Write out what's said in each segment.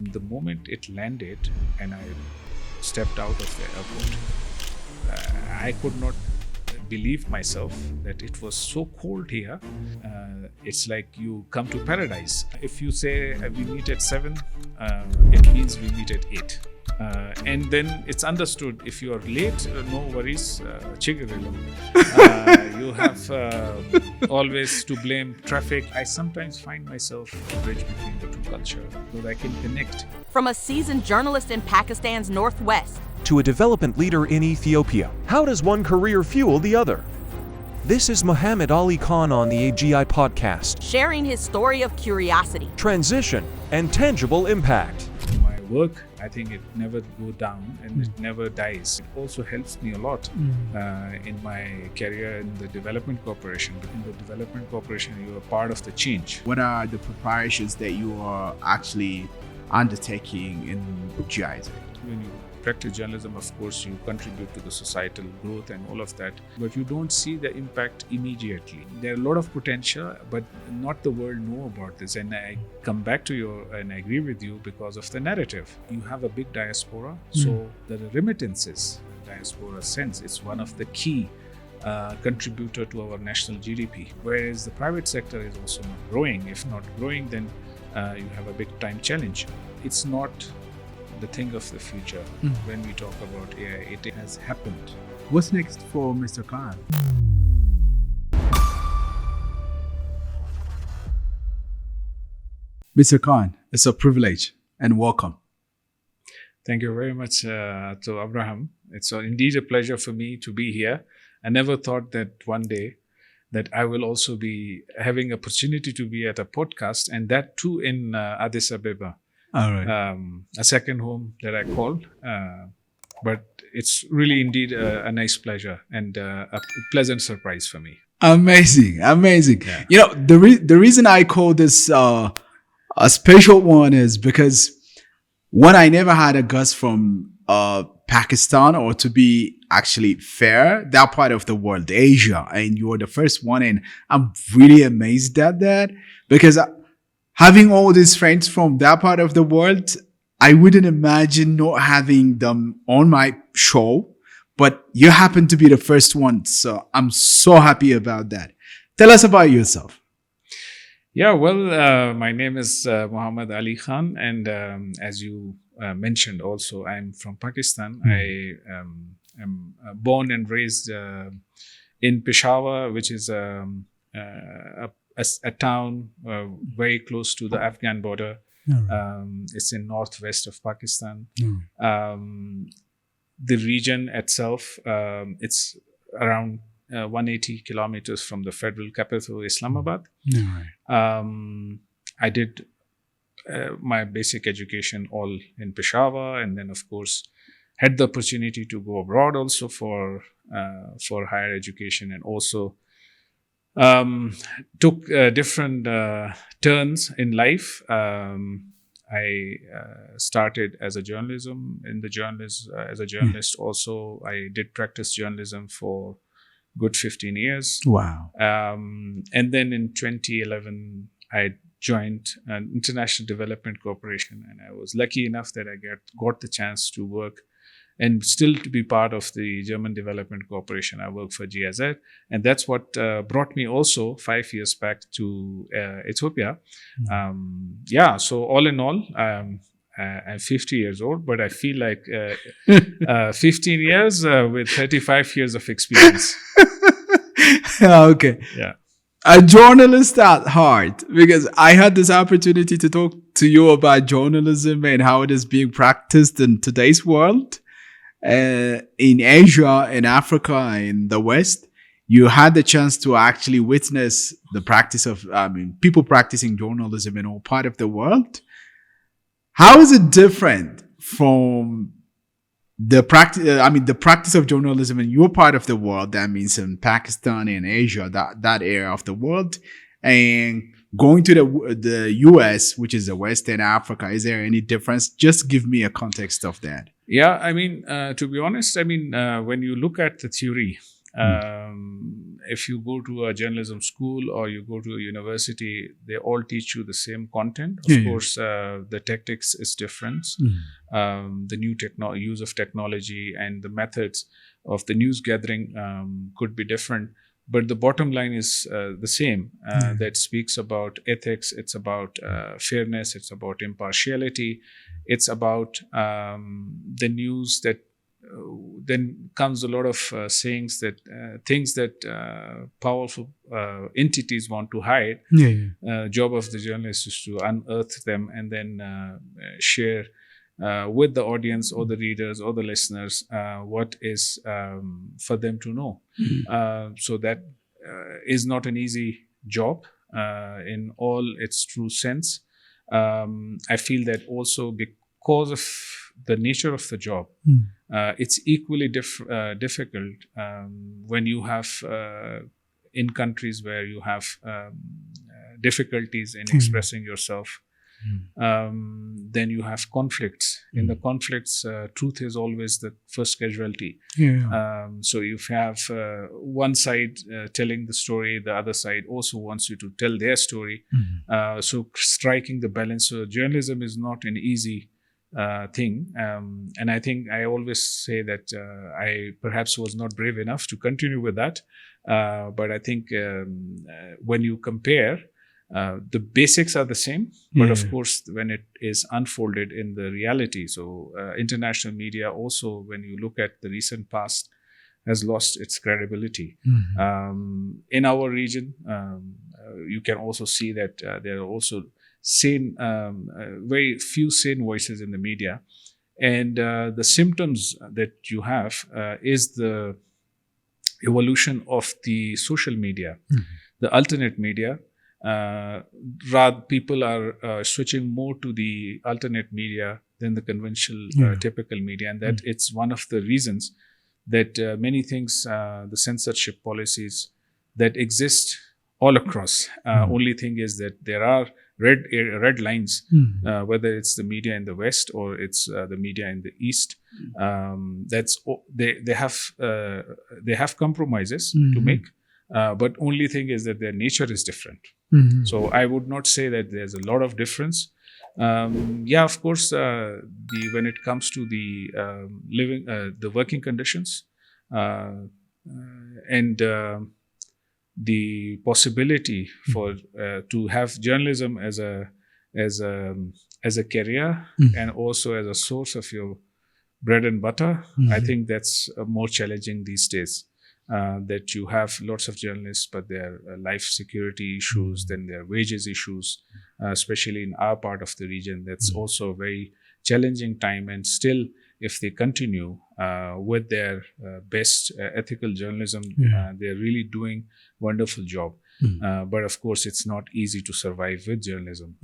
The moment it landed and I stepped out of the airport, I could not believe myself that it was so cold here. It's like you come to paradise. If you say we meet at 7, it means we meet at 8. And then it's understood if you are late, no worries, chigarilu. You have always to blame traffic. I sometimes find myself a bridge between the two cultures so that I can connect. From a seasoned journalist in Pakistan's northwest to a development leader in Ethiopia, how does one career fuel the other? This is Muhammad Ali Khan on the AGI Podcast, sharing his story of curiosity, transition, and tangible impact. My work, I think it never goes down and it never dies. It also helps me a lot in my career in the Development Corporation. In the Development Corporation, you are part of the change. What are the preparations that you are actually undertaking in GIZ? When you practice journalism, of course, you contribute to the societal growth and all of that, but you don't see the impact immediately. There are a lot of potential, but not the world know about this. And I come back to you and I agree with you because of the narrative. You have a big diaspora, so the remittances, diaspora sense, it's one of the key contributor to our national GDP. Whereas the private sector is also not growing. If not growing, then you have a big time challenge. It's not the thing of the future. When we talk about AI, it has happened. What's next for Mr. Khan? Mr. Khan, it's a privilege and welcome. Thank you very much to Abraham. It's indeed a pleasure for me to be here. I never thought that one day that I will also be having opportunity to be at a podcast, and that too in Addis Ababa. All right. A second home that I called. But it's really indeed a nice pleasure and a pleasant surprise for me. Amazing. Yeah. You know, the reason I call this a special one is because one, I never had a guest from Pakistan, or to be actually fair, that part of the world, Asia, and you're the first one, and I'm really amazed at that because having all these friends from that part of the world, I wouldn't imagine not having them on my show, but you happen to be the first one. So I'm so happy about that. Tell us about yourself. Yeah, well, my name is Muhammad Ali Khan, and as you mentioned also, I'm from Pakistan. I am born and raised in Peshawar, which is a town very close to the Afghan border. It's in northwest of Pakistan. The region itself, it's around 180 kilometers from the federal capital, Islamabad. I did my basic education all in Peshawar, and then of course had the opportunity to go abroad also for higher education, and also took different turns in life. I started as a journalist. Also, I did practice journalism for good 15 years. Wow. And then in 2011, I joined an international development corporation, and I was lucky enough that I got the chance to work and still to be part of the German Development Corporation. I work for GIZ, and that's what brought me also 5 years back to Ethiopia. So all in all, I'm 50 years old, but I feel like 15 years with 35 years of experience. Okay. Yeah. A journalist at heart, because I had this opportunity to talk to you about journalism and how it is being practiced in today's world. In Asia, in Africa, in the West, you had the chance to actually witness the practice of, people practicing journalism in all part of the world. How is it different from the practice of journalism in your part of the world? That means in Pakistan and Asia, that area of the world, and going to the US, which is the Western Africa. Is there any difference? Just give me a context of that. Yeah, to be honest, when you look at the theory, if you go to a journalism school or you go to a university, they all teach you the same content. Of course, the tactics is different. The new use of technology and the methods of the news gathering could be different. But the bottom line is the same. That speaks about ethics. It's about fairness. It's about impartiality. It's about the news that then comes a lot of sayings that things that powerful entities want to hide. Job of the journalist is to unearth them and then share with the audience or the readers or the listeners what is for them to know. So that is not an easy job in all its true sense. I feel that also because of the nature of the job, it's equally difficult when you have in countries where you have difficulties in expressing yourself. Then you have conflicts. In the conflicts, truth is always the first casualty. So you have one side telling the story, the other side also wants you to tell their story. So striking the balance. So journalism is not an easy thing. And I think I always say that I perhaps was not brave enough to continue with that. But I think when you compare, the basics are the same, but of course, when it is unfolded in the reality. So international media also, when you look at the recent past, has lost its credibility. In our region, you can also see that there are also very few sane voices in the media. And the symptoms that you have is the evolution of the social media, the alternate media. Rather, people are switching more to the alternate media than the conventional typical media, and that it's one of the reasons that many things, the censorship policies that exist all across. Only thing is that there are red lines, whether it's the media in the West or it's the media in the East. They have compromises to make. But only thing is that their nature is different. So I would not say that there's a lot of difference. Of course, when it comes to the the working conditions and the possibility for to have journalism as a career and also as a source of your bread and butter, I think that's more challenging these days. That you have lots of journalists, but their life security issues, then their wages issues, especially in our part of the region. That's also a very challenging time. And still, if they continue with their best ethical journalism, they're really doing wonderful job. But of course, it's not easy to survive with journalism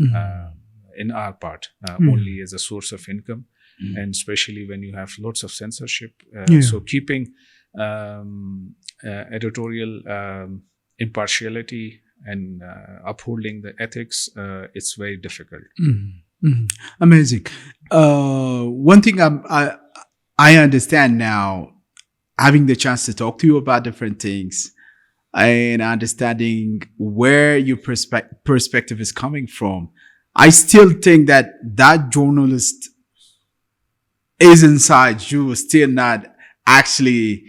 in our part, only as a source of income. And especially when you have lots of censorship. So keeping editorial impartiality and upholding the ethics, it's very difficult. Amazing. One thing I understand now, having the chance to talk to you about different things and understanding where your perspective is coming from, I still think that journalist is inside you, still not actually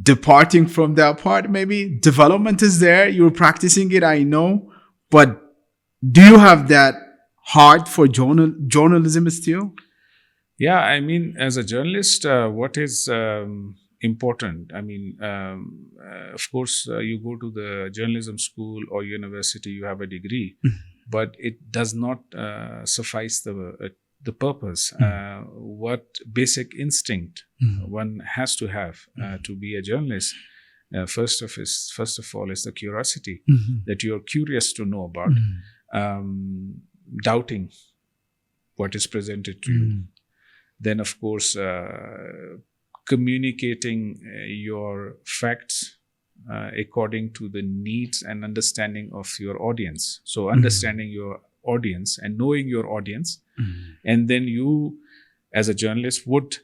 departing from that part. Maybe development is there, you're practicing it, I know, but do you have that heart for journalism still? Yeah, I mean, as a journalist, what is important? I mean, of course, you go to the journalism school or university, you have a degree, but it does not suffice the purpose. What basic instinct one has to have to be a journalist? First of all, is the curiosity that you're curious to know about, doubting what is presented to you. Then, of course, communicating your facts according to the needs and understanding of your audience. So, understanding your audience and knowing your audience, and then you, as a journalist, would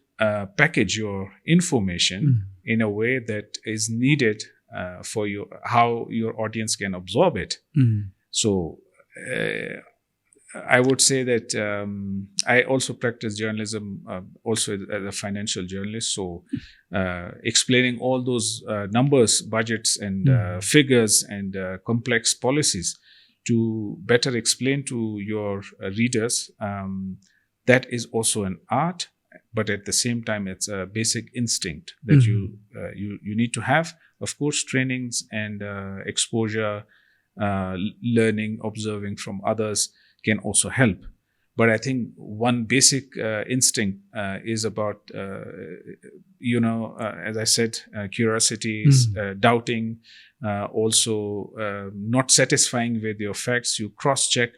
package your information in a way that is needed for how your audience can absorb it. So I would say that I also practice journalism also as a financial journalist. So explaining all those numbers, budgets, and figures and complex policies to better explain to your readers, that is also an art. But at the same time, it's a basic instinct that you need to have. Of course, trainings and exposure, learning, observing from others can also help. But I think one basic instinct is about, as I said, curiosity, doubting, also not satisfying with your facts. You cross-check.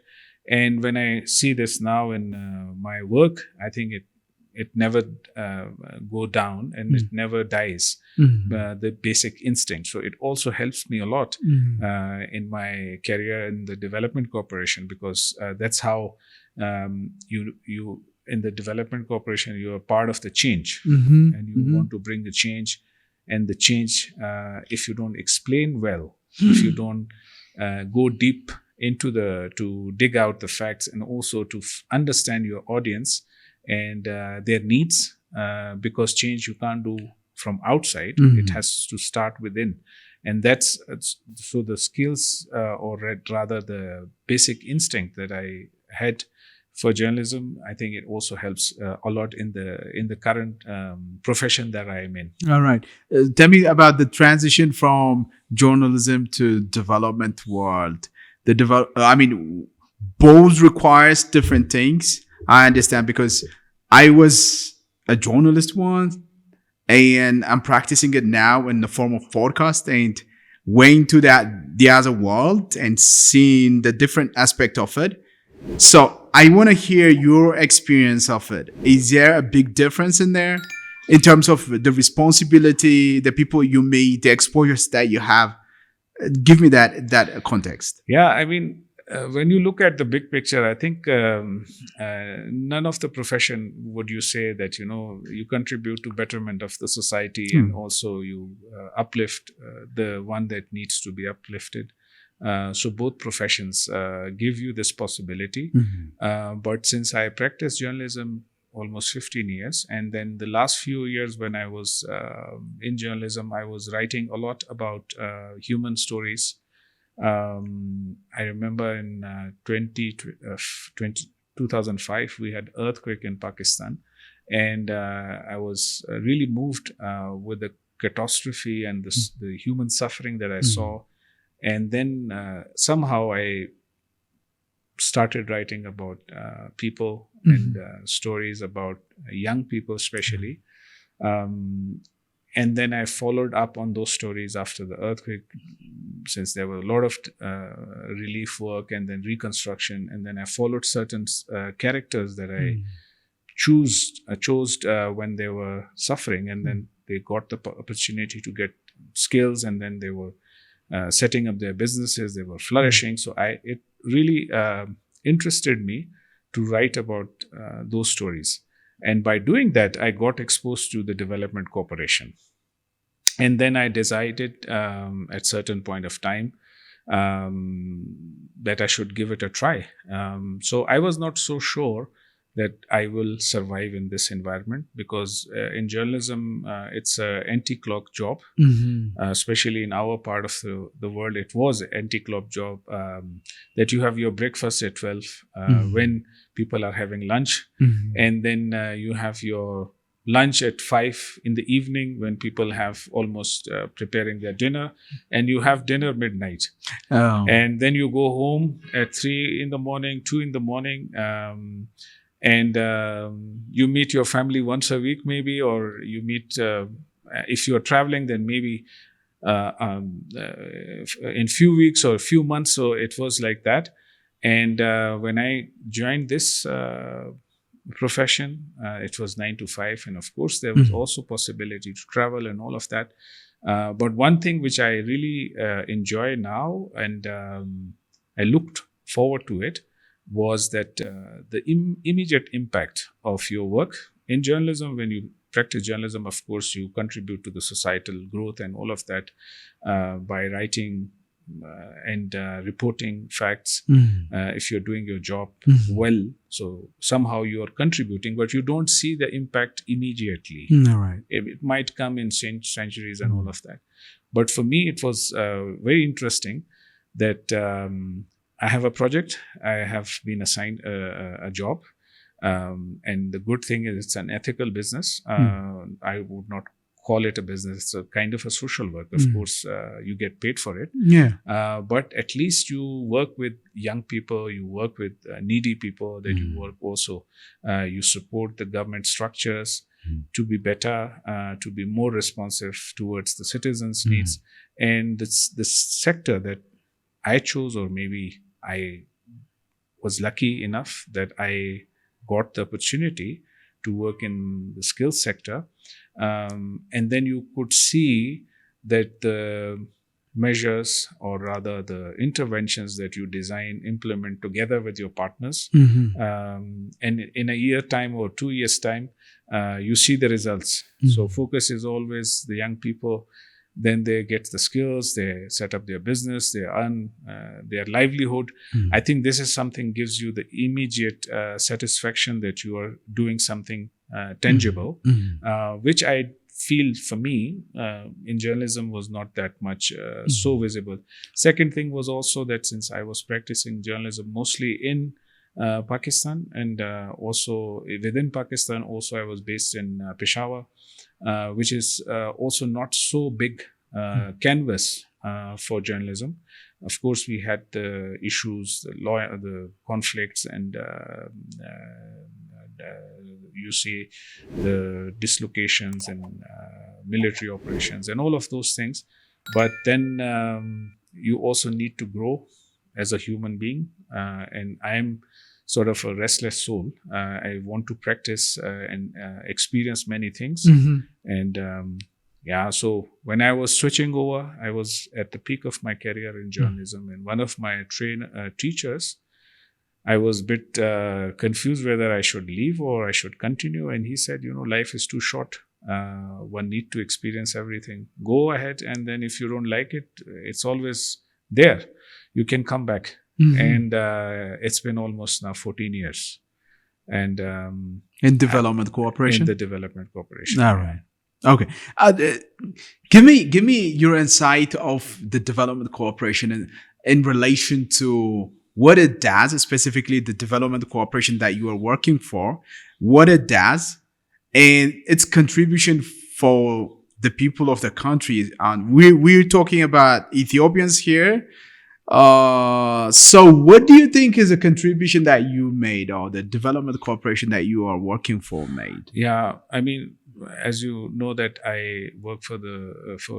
And when I see this now in my work, I think it never go down and it never dies, the basic instinct. So it also helps me a lot in my career in the development corporation, because that's how you in the development corporation, you are part of the change, and you want to bring the change. And the change, if you don't explain well, if you don't go deep into to dig out the facts, and also to understand your audience and their needs, because change you can't do from outside, it has to start within. And that's so the skills, or rather the basic instinct that I had for journalism, I think it also helps a lot in the current profession that I am in. All right. Tell me about the transition from journalism to development world. Both requires different things. I understand, because I was a journalist once, and I'm practicing it now in the form of podcast, and way into the other world and seeing the different aspect of it. So I want to hear your experience of it. Is there a big difference in there in terms of the responsibility, the people you meet, the exposures that you have? Give me that context. Yeah, I mean, when you look at the big picture, I think none of the profession would you say that, you contribute to betterment of the society, and also you uplift the one that needs to be uplifted. So both professions give you this possibility. But since I practiced journalism almost 15 years, and then the last few years when I was in journalism, I was writing a lot about human stories. I remember in 2005, we had earthquake in Pakistan, and I was really moved with the catastrophe and the human suffering that I saw. And then somehow I started writing about people and stories about young people especially. And then I followed up on those stories after the earthquake, since there were a lot of relief work and then reconstruction. And then I followed certain characters that I chose when they were suffering. And then they got the opportunity to get skills, and then they were setting up their businesses, they were flourishing. So it really interested me to write about those stories. And by doing that, I got exposed to the development corporation. And then I decided at certain point of time that I should give it a try. So I was not so sure that I will survive in this environment, because in journalism, it's an anti-clock job, especially in our part of the world. It was an anti-clock job, that you have your breakfast at 12 when people are having lunch, and then you have your lunch at 5 in the evening when people have almost preparing their dinner, and you have dinner midnight. And then you go home at 3 in the morning, 2 in the morning, and you meet your family once a week maybe, or you meet, if you're traveling, then maybe in few weeks or a few months. So it was like that. And when I joined this profession, it was 9 to 5. And of course, there was also possibility to travel and all of that. But one thing which I really enjoy now, and I looked forward to it, was that the immediate impact of your work in journalism, when you practice journalism, of course, you contribute to the societal growth and all of that by writing and reporting facts. If you're doing your job well, so somehow you are contributing, but you don't see the impact immediately. All right. It might come in centuries and all of that. But for me, it was very interesting that I have a project. I have been assigned a job. And the good thing is it's an ethical business. I would not call it a business. It's a kind of a social work. Of course, you get paid for it. Yeah. But at least you work with young people, you work with needy people, that you work also. You support the government structures to be better, to be more responsive towards the citizens' needs. And it's the sector that I chose, or maybe I was lucky enough that I got the opportunity to work in the skills sector. And then you could see that the measures, or rather the interventions that you design, implement together with your partners. And in a year time or 2 years time, you see the results. So focus is always the young people. Then they get the skills, they set up their business, they earn their livelihood. I think this is something gives you the immediate satisfaction that you are doing something tangible, which I feel for me in journalism was not that much so visible. Second thing was also that since I was practicing journalism mostly in Pakistan, and also within Pakistan, also I was based in Peshawar, which is also not so big canvas for journalism. Of course, we had the issues, the conflicts, and you see the dislocations and military operations and all of those things. But then you also need to grow as a human being, and I am sort of a restless soul. I want to practice and experience many things. And so when I was switching over, I was at the peak of my career in journalism, and one of my teachers, I was a bit confused whether I should leave or I should continue. And he said, life is too short. One need to experience everything. Go ahead, and then if you don't like it, it's always there. You can come back. And it's been almost now 14 years. And in development cooperation? In the development cooperation. All right. Okay. Give me your insight of the development cooperation in relation to what it does, specifically the development cooperation that you are working for, what it does, and its contribution for the people of the country. And we're talking about Ethiopians here. So what do you think is a contribution that you made, or the development cooperation that you are working for made? Yeah, I mean, as you know that I work for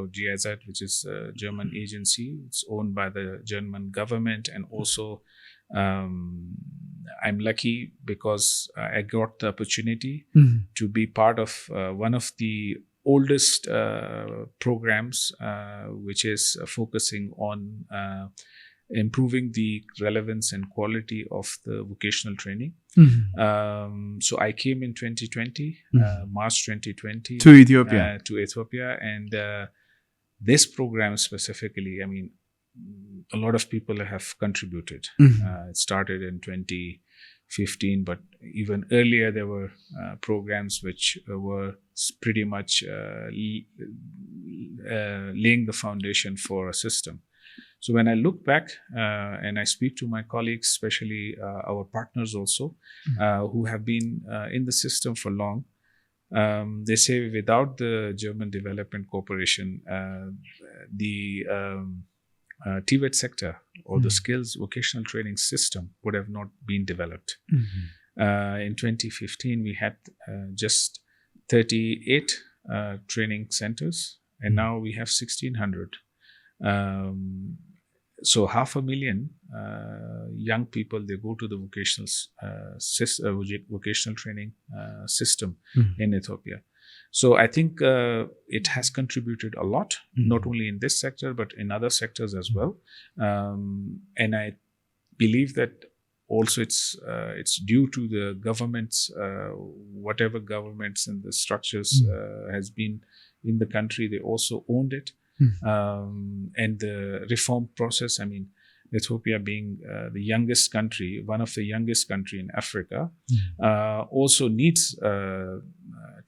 GIZ, which is a German agency. It's owned by the German government, and also I'm lucky because I got the opportunity to be part of one of the oldest programs, which is focusing on improving the relevance and quality of the vocational training. So I came in 2020, March 2020, to Ethiopia. And this program specifically, I mean, a lot of people have contributed. It started in 2015, but even earlier there were programs which were pretty much laying the foundation for a system. So when I look back and I speak to my colleagues, especially our partners also, who have been in the system for long, they say without the German Development Corporation, the TVET sector or the skills vocational training system would have not been developed. In 2015, we had just 38 training centers, and now we have 1,600. So 500,000 young people, they go to the vocational training system in Ethiopia. So I think it has contributed a lot, not only in this sector, but in other sectors as well. And I believe that also it's due to the governments, whatever governments and the structures has been in the country, they also owned it. And the reform process, I mean, Ethiopia being the youngest country, one of the youngest country in Africa, also needs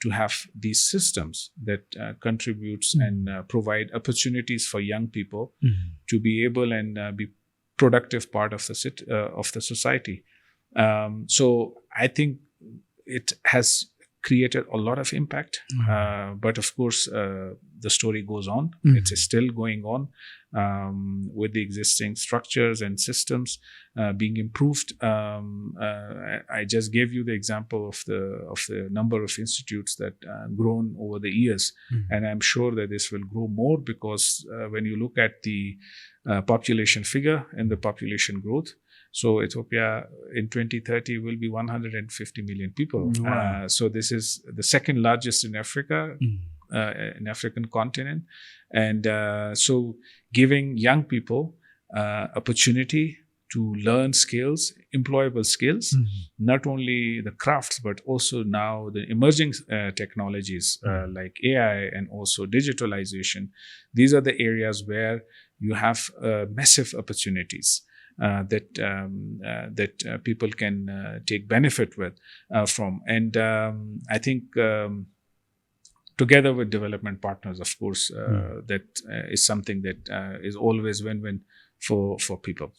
to have these systems that contributes and provide opportunities for young people to be able and be productive part of the society. So I think it has created a lot of impact, but of course the story goes on. It is still going on with the existing structures and systems being improved. I just gave you the example of the number of institutes that grown over the years, and I'm sure that this will grow more, because when you look at the population figure and the population growth, so Ethiopia in 2030 will be 150 million people. Wow. So this is the second largest in Africa, in African continent. And so giving young people opportunity to learn skills, employable skills, not only the crafts, but also now the emerging technologies like AI and also digitalization. These are the areas where you have massive opportunities that people can take benefit from. And I think together with development partners, of course, that is something that is always win-win for people.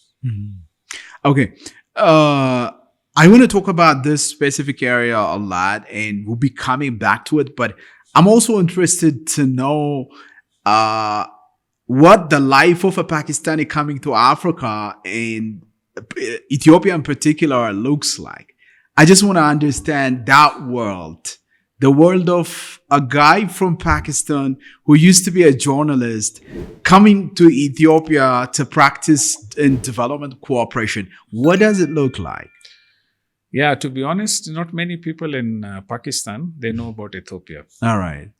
Okay. I want to talk about this specific area a lot, and we'll be coming back to it, but I'm also interested to know what the life of a Pakistani coming to Africa and Ethiopia in particular looks like. I just want to understand that world, the world of a guy from Pakistan who used to be a journalist coming to Ethiopia to practice in development cooperation. What does it look like? Yeah, to be honest, not many people in Pakistan, they know about Ethiopia. All right.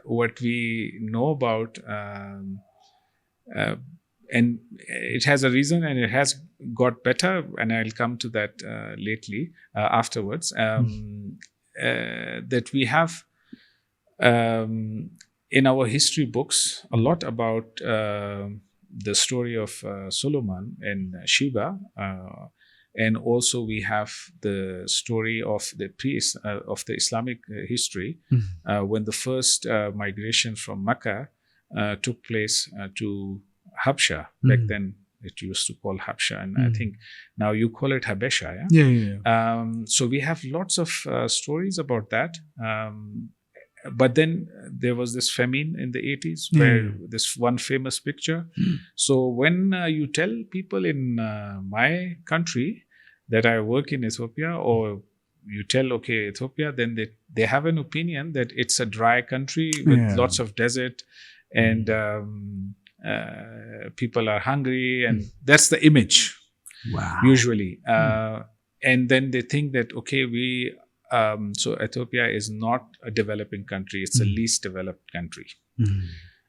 What we know about, and it has a reason, and it has got better, and I'll come to that afterwards, that we have in our history books a lot about the story of Solomon and Sheba, and also we have the story of the Islamic history when the first migration from Mecca took place to Habsha. Back then it used to call Habsha, and I think now you call it Habesha. Yeah. So we have lots of stories about that. But then there was this famine in the 80s where this one famous picture. So when you tell people in my country that I work in Ethiopia, or you tell, okay, Ethiopia, then they have an opinion that it's a dry country with lots of desert, and people are hungry, and that's the image. Wow. Usually. And then they think that, okay, so Ethiopia is not a developing country, it's a least developed country.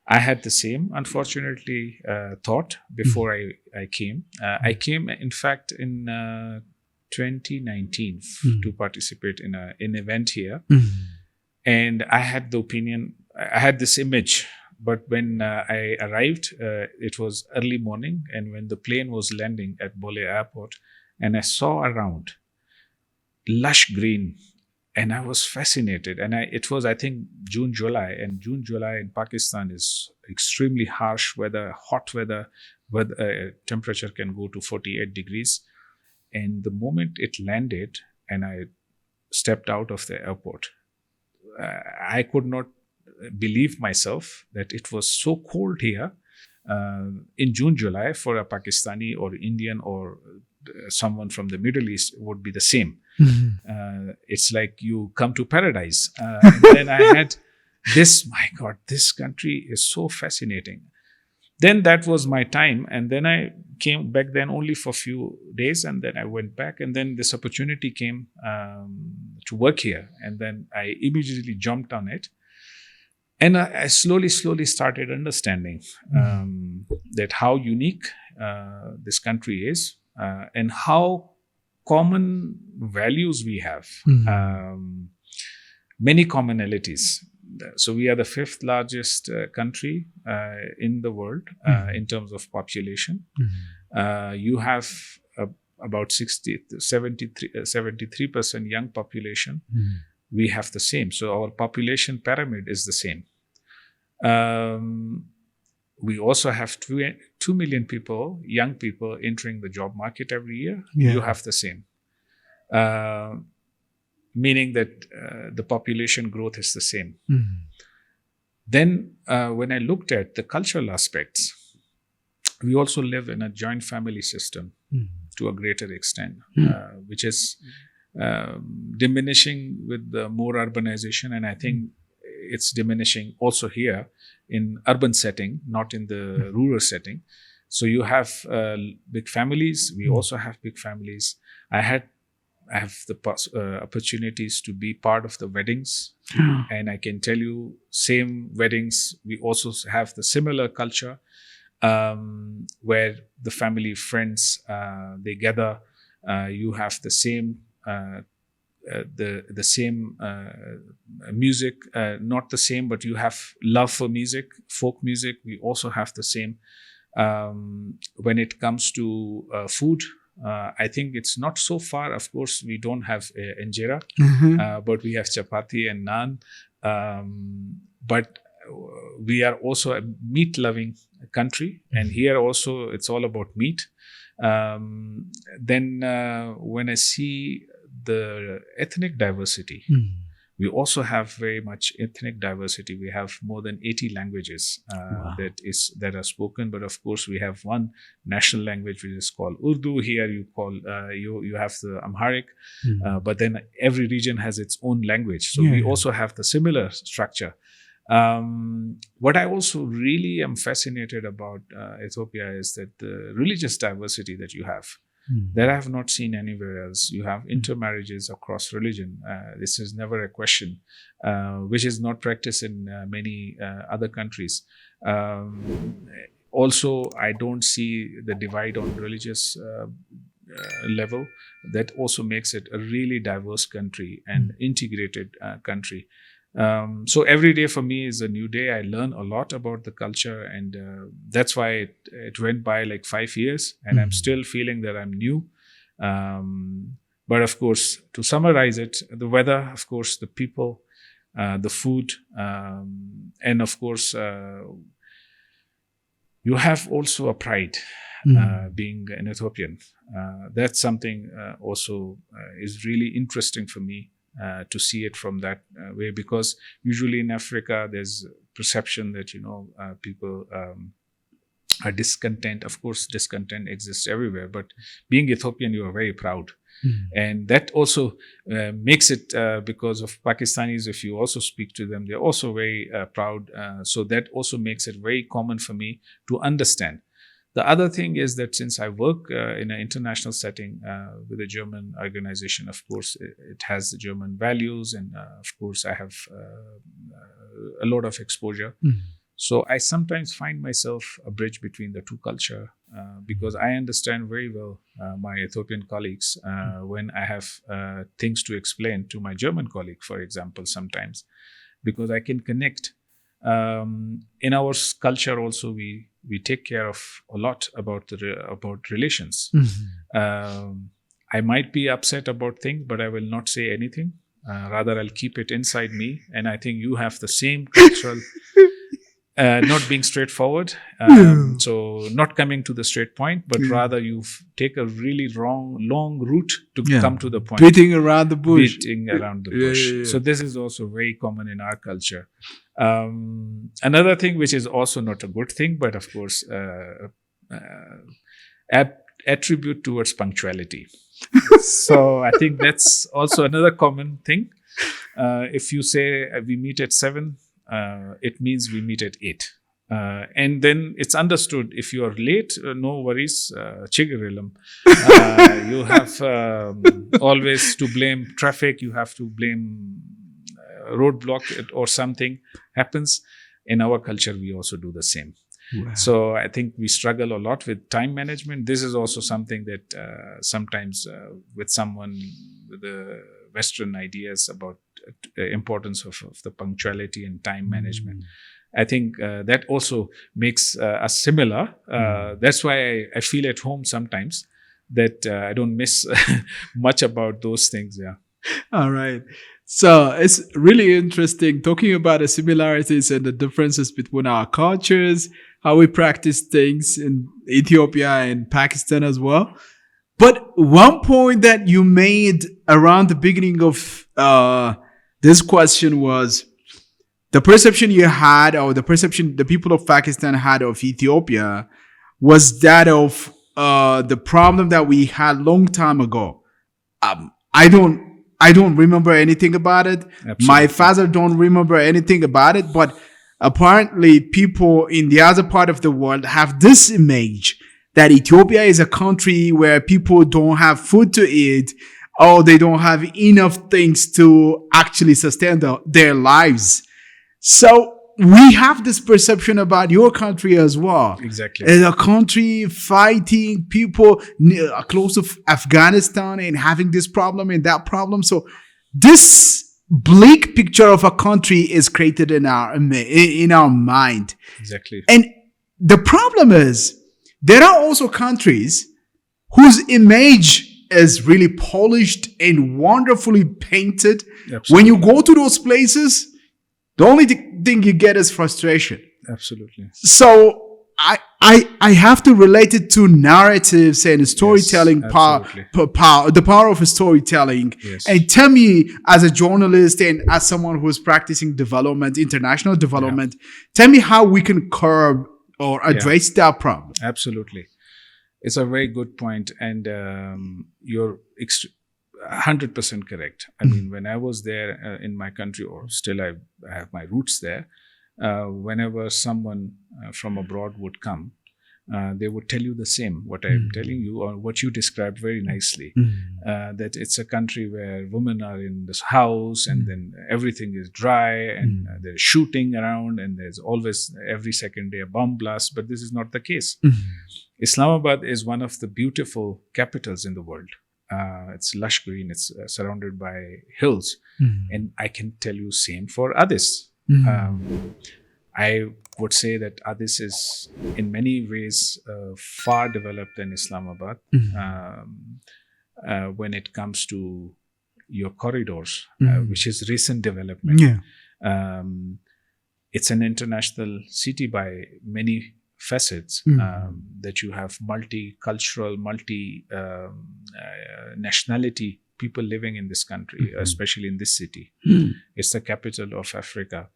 I had the same, unfortunately, thought before I came. I came, in fact, in 2019 to participate in an event here. And I had the opinion, I had this image, but when I arrived, it was early morning, and when the plane was landing at Bole Airport, and I saw around lush green, and I was fascinated. And it was, I think, June, July, and June, July in Pakistan is extremely harsh weather, hot weather, where temperature can go to 48 degrees. And the moment it landed and I stepped out of the airport, I could not believe myself that it was so cold here in June, July. For a Pakistani or Indian or someone from the Middle East would be the same. It's like you come to paradise. And then I had this, my God, this country is so fascinating. Then that was my time. And then I came back then only for a few days. And then I went back. And then this opportunity came to work here. And then I immediately jumped on it. And I slowly started understanding that how unique this country is. and how common values we have. Many commonalities. So we are the fifth largest country in the world in terms of population. You have about 73% young population. We have the same. So our population pyramid is the same. We also have 2 million people, young people, entering the job market every year. You have the same. Meaning that the population growth is the same. Then when I looked at the cultural aspects, we also live in a joint family system to a greater extent, which is diminishing with the more urbanization. And I think it's diminishing also here in urban setting, not in the rural setting. So you have big families. We also have big families. I have the opportunities to be part of the weddings. And I can tell you, same weddings, we also have the similar culture where the family, friends, they gather. You have the same the same music, not the same, but you have love for music, folk music. We also have the same. When it comes to food, I think it's not so far. Of course, we don't have injera, but we have chapati and naan. But we are also a meat-loving country, and here also it's all about meat. Then when I see the ethnic diversity, we also have very much ethnic diversity. We have more than 80 languages that are spoken, but of course we have one national language which is called Urdu. Here you have the Amharic, but then every region has its own language. So we also have the similar structure. What I also really am fascinated about Ethiopia is that the religious diversity that you have, that I have not seen anywhere else. You have intermarriages across religion. This is never a question, which is not practiced in many other countries. Also, I don't see the divide on religious level. That also makes it a really diverse country and integrated country. So every day for me is a new day. I learn a lot about the culture, and that's why it went by like 5 years, and I'm still feeling that I'm new. But of course, to summarize it, the weather, of course, the people, the food, and of course, you have also a pride being an Ethiopian. That's something also is really interesting for me. To see it from that way, because usually in Africa there's perception that people are discontent. Of course, discontent exists everywhere, but being Ethiopian, you are very proud, and that also makes it because of Pakistanis. If you also speak to them, they're also very proud. So that also makes it very common for me to understand. The other thing is that since I work in an international setting with a German organization, of course, it has the German values, and of course, I have a lot of exposure. So I sometimes find myself a bridge between the two culture because I understand very well my Ethiopian colleagues when I have things to explain to my German colleague, for example, sometimes, because I can connect. In our culture also, we take care of a lot about relations. I might be upset about things, but I will not say anything. Rather, I'll keep it inside me. And I think you have the same cultural, not being straightforward. So not coming to the straight point, but rather you take a really long route to come to the point. Beating around the bush. So this is also very common in our culture. Another thing which is also not a good thing, but of course, attribute towards punctuality. So I think that's also another common thing. If you say we meet at 7, it means we meet at 8. And then it's understood if you are late, no worries, chigarilam. You have always to blame traffic, you have to blame roadblock or something happens. In our culture, we also do the same. Wow. So I think we struggle a lot with time management. This is also something that sometimes with someone with the Western ideas about importance of the punctuality and time management, I think that also makes us similar. That's why I feel at home sometimes that I don't miss much about those things. Yeah. All right. So it's really interesting talking about the similarities and the differences between our cultures, how we practice things in Ethiopia and Pakistan as well. But one point that you made around the beginning of this question was the perception you had, or the perception the people of Pakistan had of Ethiopia, was that of the problem that we had long time ago. I don't remember anything about it. Absolutely. My father don't remember anything about it. But apparently, people in the other part of the world have this image that Ethiopia is a country where people don't have food to eat, or they don't have enough things to actually sustain their lives. So we have this perception about your country as well. Exactly. As a country fighting people close to Afghanistan and having this problem and that problem. So this bleak picture of a country is created in our mind. Exactly. And the problem is there are also countries whose image is really polished and wonderfully painted. Absolutely. When you go to those places, the only thing you get is frustration. Absolutely. So I have to relate it to narratives and storytelling power, the power of storytelling. Yes. And tell me, as a journalist and as someone who is practicing development, international development, tell me how we can curb or address that problem. Absolutely. It's a very good point, and you're 100% correct. I mean, when I was there in my country, or still I have my roots there, whenever someone from abroad would come, they would tell you the same, what I'm telling you, or what you described very nicely, that it's a country where women are in this house and then everything is dry and there's shooting around and there's always every second day a bomb blast, but this is not the case. Islamabad is one of the beautiful capitals in the world. It's lush green, it's surrounded by hills, and I can tell you same for Addis. I would say that Addis is in many ways far developed than Islamabad when it comes to your corridors, which is recent development. It's an international city by many facets, that you have multicultural, nationality people living in this country, especially in this city. It's the capital of Africa.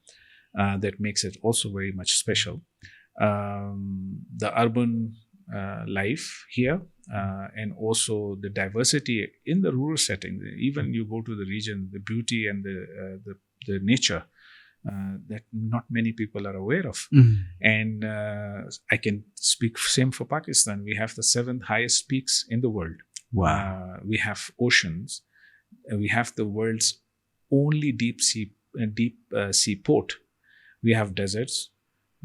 That makes it also very much special. The urban life here, and also the diversity in the rural setting. Even you go to the region, the beauty and the nature that not many people are aware of. And I can speak same for Pakistan. We have the 7th highest peaks in the world. Wow. We have oceans. We have the world's only deep sea port. We have deserts.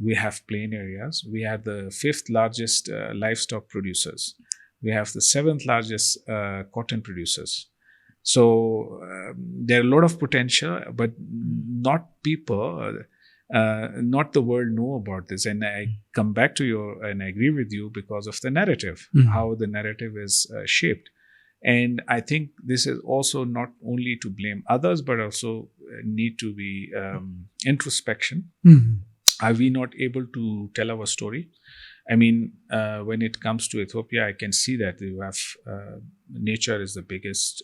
We have plain areas. We are the 5th largest livestock producers. We have the 7th largest cotton producers. So there are a lot of potential, but not the world know about this. And I come back to and I agree with you because of the narrative, how the narrative is shaped. And I think this is also not only to blame others, but also need to be introspection. Are we not able to tell our story? I mean, when it comes to Ethiopia, I can see that you have nature is the biggest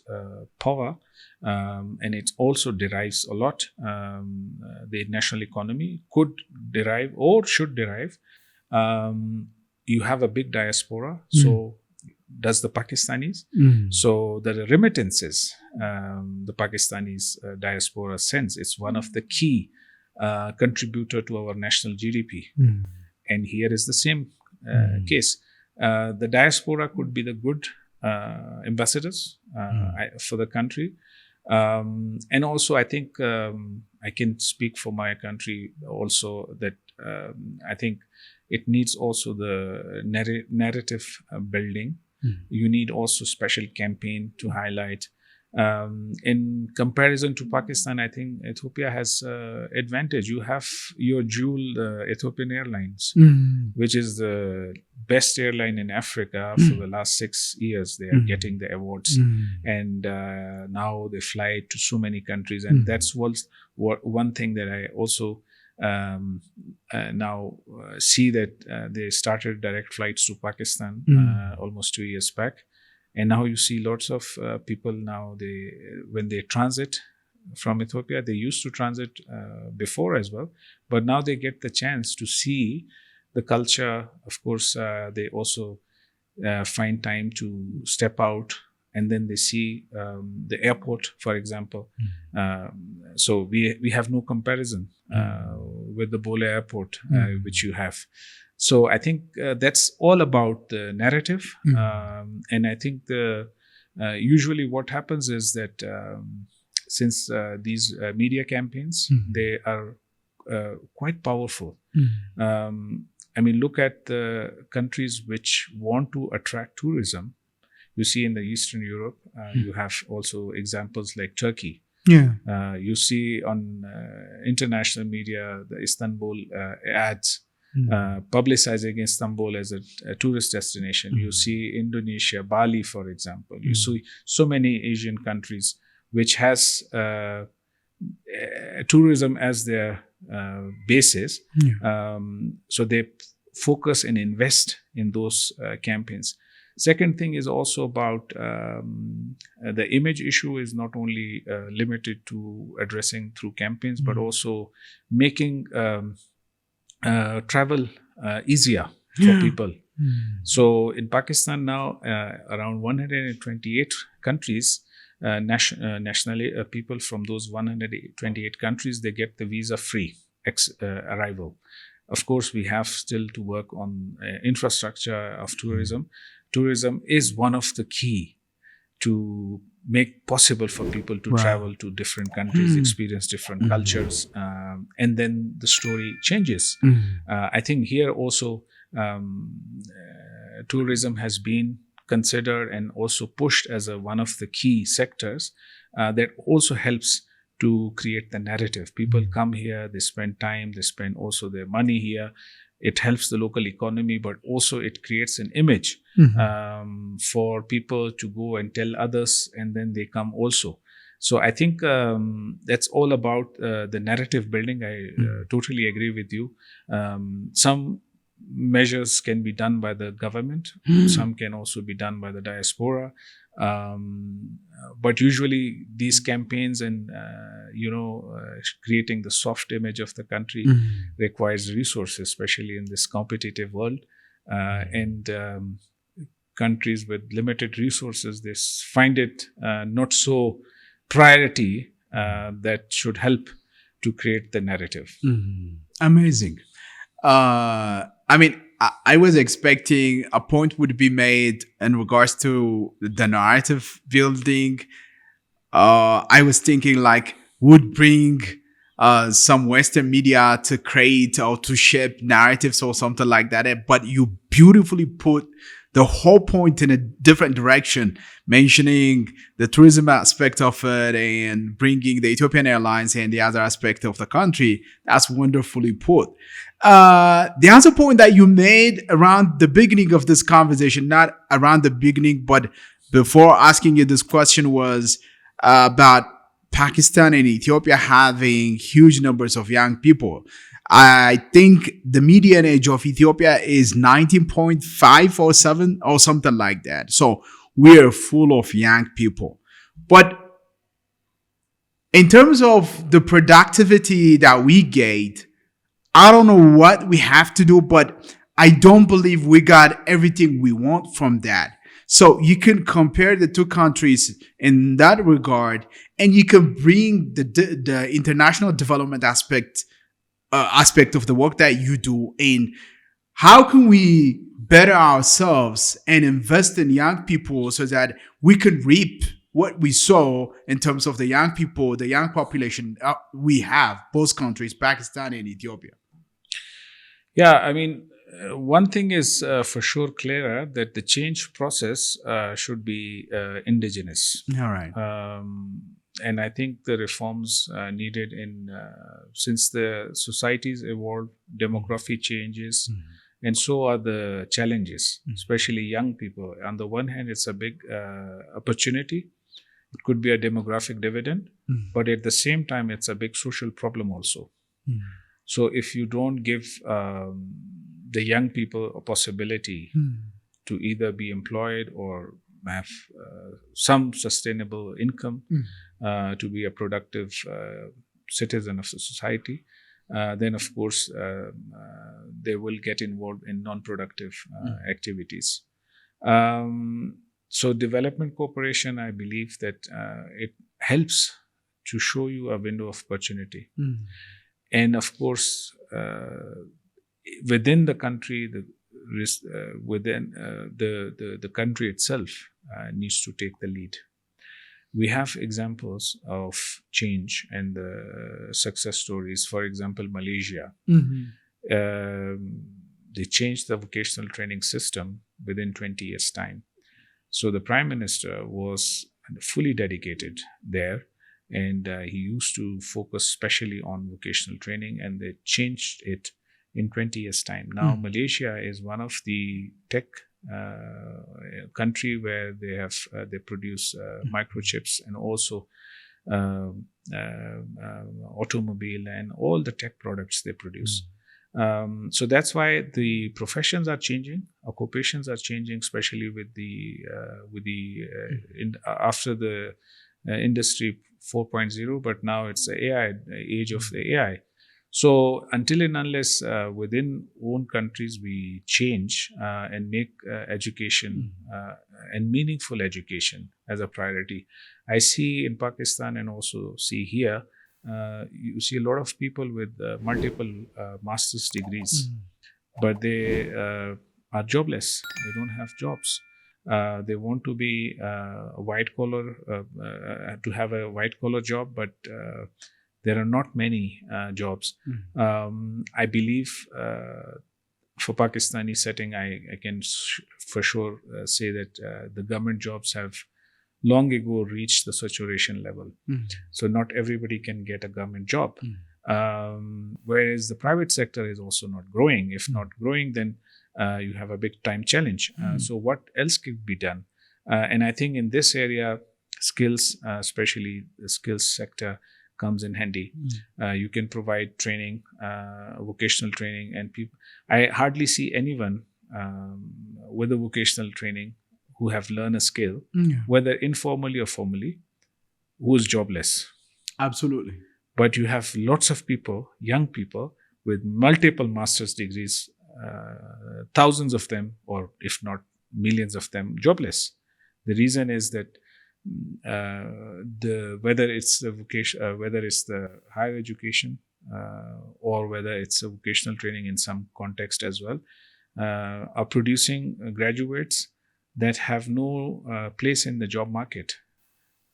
power, and it also derives a lot. The national economy could derive or should derive. You have a big diaspora, so does the Pakistanis. So the remittances, the Pakistanis diaspora sends, it's one of the key contributor to our national GDP. And here is the same case. The diaspora could be the good ambassadors for the country. And also, I think I can speak for my country also that I think it needs also the narrative building. You need also special campaign to highlight. In comparison to Pakistan, I think Ethiopia has advantage. You have your jewel Ethiopian Airlines, which is the best airline in Africa for the last 6 years. They are getting the awards, and now they fly to so many countries. And that's one thing that I also now see that they started direct flights to Pakistan almost 2 years back. And now you see lots of people now, when they transit from Ethiopia, they used to transit before as well, but now they get the chance to see the culture. Of course, they also find time to step out, and then they see the airport, for example. So we have no comparison with the Bole airport, which you have. So I think that's all about the narrative. And I think usually what happens is that since these media campaigns, they are quite powerful. I mean, look at the countries which want to attract tourism. You see in the Eastern Europe, you have also examples like Turkey. You see on international media, the Istanbul ads publicizing Istanbul as a tourist destination. You see Indonesia, Bali, for example. You see so many Asian countries which has tourism as their basis. So they focus and invest in those campaigns. Second thing is also about the image issue is not only limited to addressing through campaigns, but also making travel easier for people. So in Pakistan now, around 128 countries, nationally, people from those 128 countries, they get the visa-free arrival. Of course, we have still to work on infrastructure of tourism. Tourism is one of the key to make possible for people to travel to different countries, experience different cultures, and then the story changes. I think here also tourism has been considered and also pushed as one of the key sectors that also helps to create the narrative. People come here, they spend time, they spend also their money here. It helps the local economy, but also it creates an image for people to go and tell others, and then they come also. So I think that's all about the narrative building. I totally agree with you. Some measures can be done by the government. Some can also be done by the diaspora. But usually these campaigns and, creating the soft image of the country requires resources, especially in this competitive world. And countries with limited resources, they find it not so priority that should help to create the narrative. Amazing. I mean, I was expecting a point would be made in regards to the narrative building. I was thinking like would bring some Western media to create or to shape narratives or something like that. But you beautifully put the whole point in a different direction, mentioning the tourism aspect of it and bringing the Ethiopian Airlines and the other aspect of the country. That's wonderfully put. The other point that you made around the beginning of this conversation, not around the beginning, but before asking you this question, was about Pakistan and Ethiopia having huge numbers of young people. I think the median age of Ethiopia is 19.5 or 7 or something like that. So we're full of young people. But in terms of the productivity that we get, I don't know what we have to do, but I don't believe we got everything we want from that. So you can compare the two countries in that regard, and you can bring the international development aspect of the work that you do in how can we better ourselves and invest in young people so that we can reap what we saw in terms of the young people, the young population we have, both countries, Pakistan and Ethiopia. Yeah, I mean, One thing is for sure clearer, that the change process should be indigenous. All right. And I think the reforms needed since the societies evolve, demography changes, and so are the challenges, especially young people. On the one hand, it's a big opportunity. It could be a demographic dividend, but at the same time, it's a big social problem also. So if you don't give the young people a possibility to either be employed or have some sustainable income, to be a productive citizen of the society, then of course they will get involved in non-productive activities. So development cooperation, I believe that it helps to show you a window of opportunity. And of course, within the country, the country itself needs to take the lead. We have examples of change and the success stories. For example, Malaysia. They changed the vocational training system within 20 years' time. So the Prime Minister was fully dedicated there, and he used to focus specially on vocational training, and they changed it in 20 years' time. Now, Malaysia is one of the tech country where they produce microchips and also automobile and all the tech products they produce. So that's why the professions are changing, occupations are changing, especially with the after the industry 4.0, but now it's the AI age of the AI. So until and unless within own countries we change and make education and meaningful education as a priority, I see in Pakistan and also see here, you see a lot of people with multiple master's degrees, but they are jobless. They don't have jobs. They want to be a white collar, to have a white collar job, but there are not many jobs. I believe for Pakistani setting, I can for sure say that the government jobs have long ago reached the saturation level. So not everybody can get a government job. Whereas the private sector is also not growing. If not growing, then you have a big time challenge. So what else could be done? And I think in this area, skills, especially the skills sector, comes in handy. You can provide training, vocational training, and people. I hardly see anyone with a vocational training who have learned a skill, whether informally or formally, who is jobless. Absolutely. But you have lots of people, young people, with multiple master's degrees, thousands of them, or if not millions of them, jobless. The reason is that whether it's the vocation, whether it's the higher education, or whether it's a vocational training in some context as well, are producing graduates that have no place in the job market.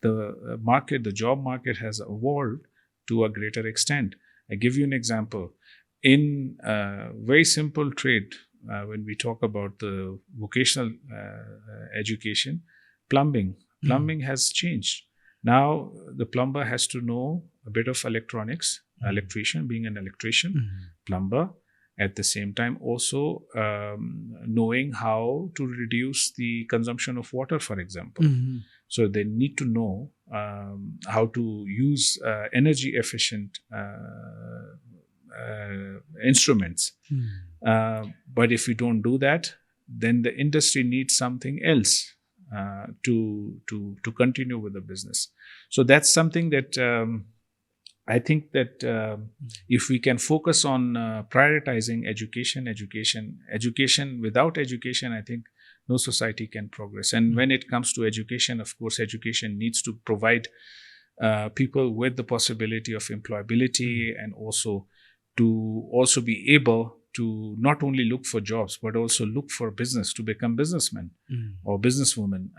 The job market has evolved to a greater extent. I give you an example. In very simple trade, when we talk about the vocational education, plumbing has changed. Now the plumber has to know a bit of electronics, electrician, being an electrician, plumber, at the same time also knowing how to reduce the consumption of water, for example. So they need to know how to use energy efficient instruments. But if we don't do that, then the industry needs something else to continue with the business. So that's something that I think that if we can focus on prioritizing education, without education, I think no society can progress. And when it comes to education, of course, education needs to provide people with the possibility of employability and also to also be able to not only look for jobs, but also look for business to become businessmen or businesswomen.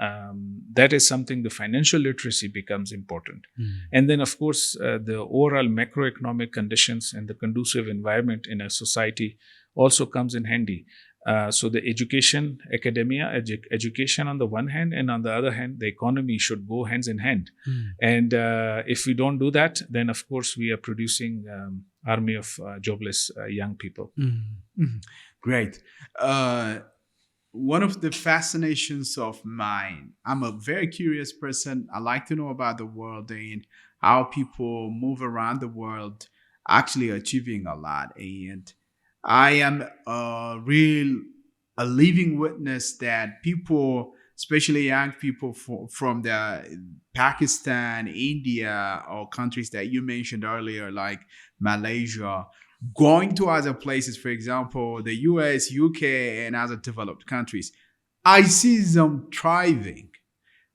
That is something the financial literacy becomes important. And then, of course, the overall macroeconomic conditions and the conducive environment in a society also comes in handy. So the education, education on the one hand, and on the other hand, the economy should go hands in hand. And if we don't do that, then of course we are producing army of jobless young people. Great. One of the fascinations of mine, I'm a very curious person. I like to know about the world and how people move around the world, actually achieving a lot. And I am a living witness that people, especially young people from the Pakistan, India, or countries that you mentioned earlier, like Malaysia, going to other places, for example, the US, UK, and other developed countries, I see them thriving.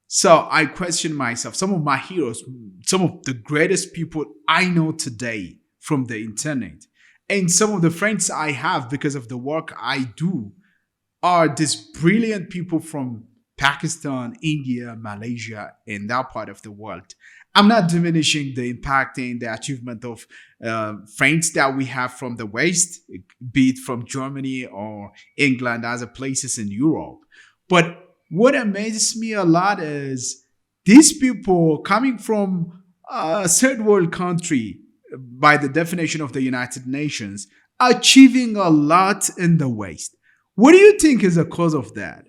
So I question myself, some of my heroes, some of the greatest people I know today from the internet, and some of the friends I have because of the work I do are these brilliant people from Pakistan, India, Malaysia, and that part of the world. I'm not diminishing the impact and the achievement of friends that we have from the West, be it from Germany or England, other places in Europe. But what amazes me a lot is these people coming from a third world country, by the definition of the United Nations, achieving a lot in the West. What do you think is the cause of that?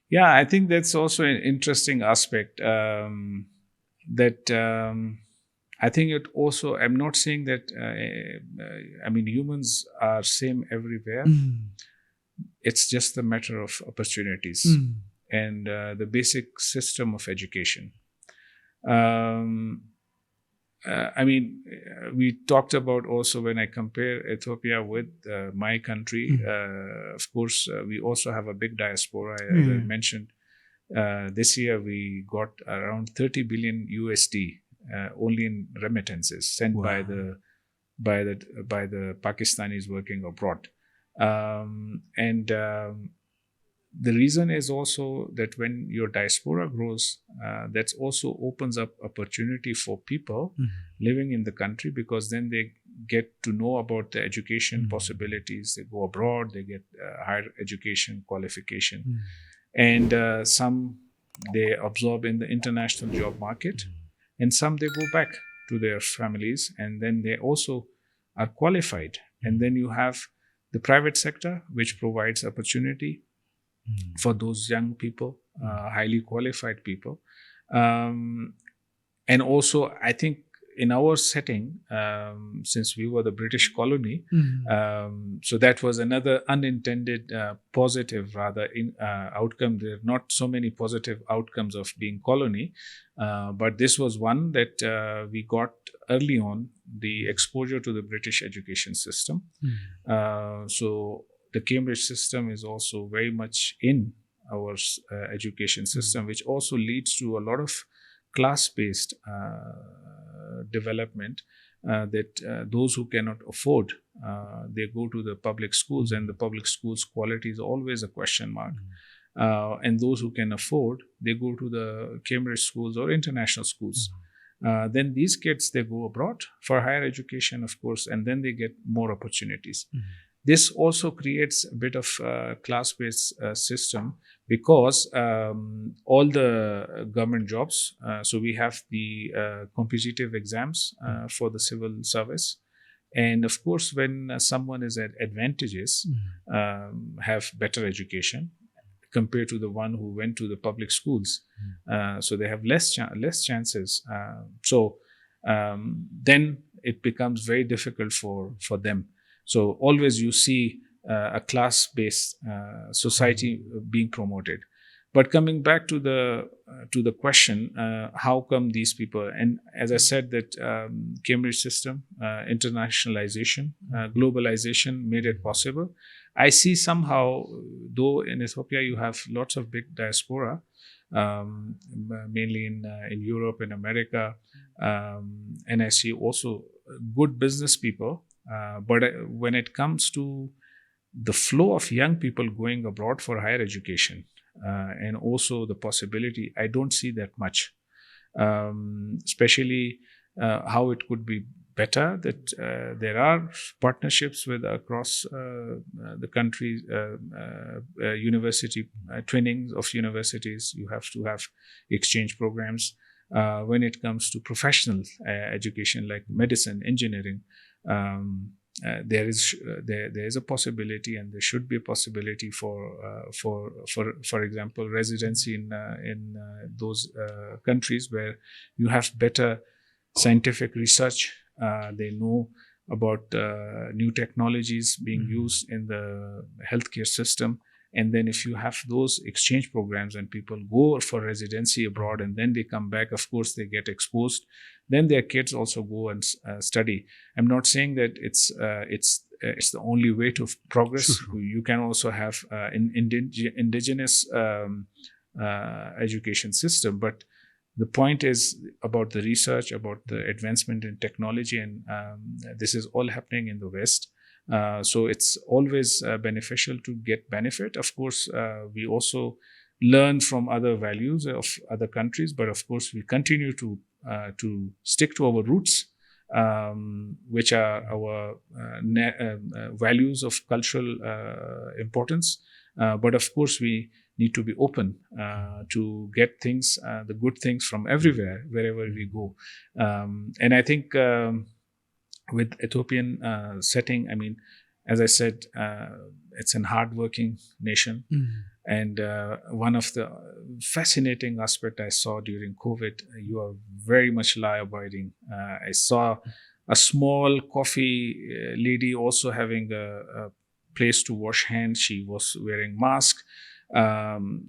Yeah, I think that's also an interesting aspect. I think it also, I'm not saying that, humans are same everywhere. It's just a matter of opportunities and the basic system of education. We talked about also when I compare Ethiopia with my country, of course, we also have a big diaspora. As I mentioned, this year we got around 30 billion USD only in remittances sent by the Pakistanis working abroad. The reason is also that when your diaspora grows, that also opens up opportunity for people living in the country, because then they get to know about the education possibilities. They go abroad, they get higher education qualification, and some they absorb in the international job market, and some they go back to their families, and then they also are qualified. And then you have the private sector, which provides opportunity for those young people, highly qualified people. And also, I think in our setting, since we were the British colony, so that was another unintended positive, rather, outcome. There are not so many positive outcomes of being colony, but this was one that we got early on, the exposure to the British education system. So the Cambridge system is also very much in our education system, which also leads to a lot of class-based development, that those who cannot afford, they go to the public schools, and the public schools quality is always a question mark. And those who can afford, they go to the Cambridge schools or international schools. Then these kids, they go abroad for higher education, of course, and then they get more opportunities. This also creates a bit of class-based system, because all the government jobs, so we have the competitive exams for the civil service. And of course, when someone is at advantages, have better education compared to the one who went to the public schools, so they have less chances. Then it becomes very difficult for them. So always you see a class-based society being promoted. But coming back to the question, how come these people? And as I said, that Cambridge system, internationalization, globalization made it possible. I see somehow, though in Ethiopia you have lots of big diaspora, mainly in Europe and America, and I see also good business people But when it comes to the flow of young people going abroad for higher education, and also the possibility, I don't see that much. Especially how it could be better that there are partnerships with across the country, university twinnings of universities. You have to have exchange programs. When it comes to professional education like medicine, engineering, there is a possibility, and there should be a possibility for example, residency in those countries where you have better scientific research. They know about new technologies being used in the healthcare system. And then if you have those exchange programs and people go for residency abroad and then they come back, of course, they get exposed. Then their kids also go and study. I'm not saying that it's the only way to progress. Sure. You can also have indigenous education system. But the point is about the research, about the advancement in technology, and this is all happening in the West. So it's always beneficial to get benefit. Of course, we also learn from other values of other countries, but of course we continue to stick to our roots, which are our values of cultural importance. But of course we need to be open to get things, the good things from everywhere, wherever we go. And I think with Ethiopian setting, I mean, as I said, it's an hardworking nation. And one of the fascinating aspects I saw during COVID, you are very much law-abiding. I saw a small coffee lady also having a place to wash hands. She was wearing mask.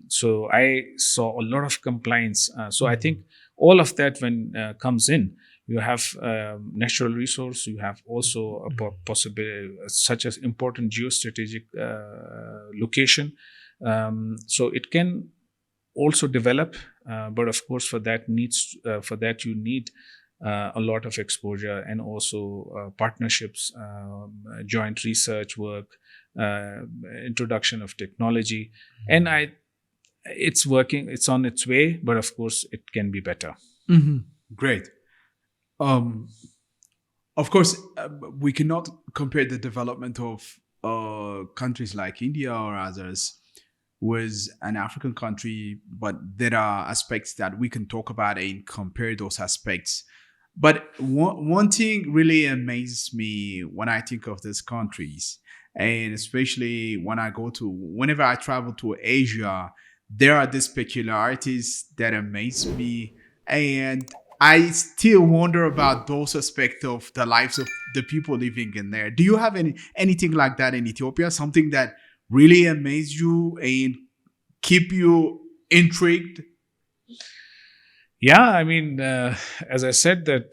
So I saw a lot of compliance. So I think all of that when comes in, you have natural resource, you have also a possibility, such as important geostrategic location. So it can also develop, but of course for that you need a lot of exposure and also partnerships, joint research work, introduction of technology. And it's working, it's on its way, but of course it can be better. Great. Of course, we cannot compare the development of countries like India or others with an African country, but there are aspects that we can talk about and compare those aspects. But one thing really amazes me when I think of these countries, and especially whenever I travel to Asia, there are these peculiarities that amaze me. And I still wonder about those aspects of the lives of the people living in there. Do you have anything like that in Ethiopia? Something that really amazed you and keep you intrigued? Yeah, I mean, as I said, that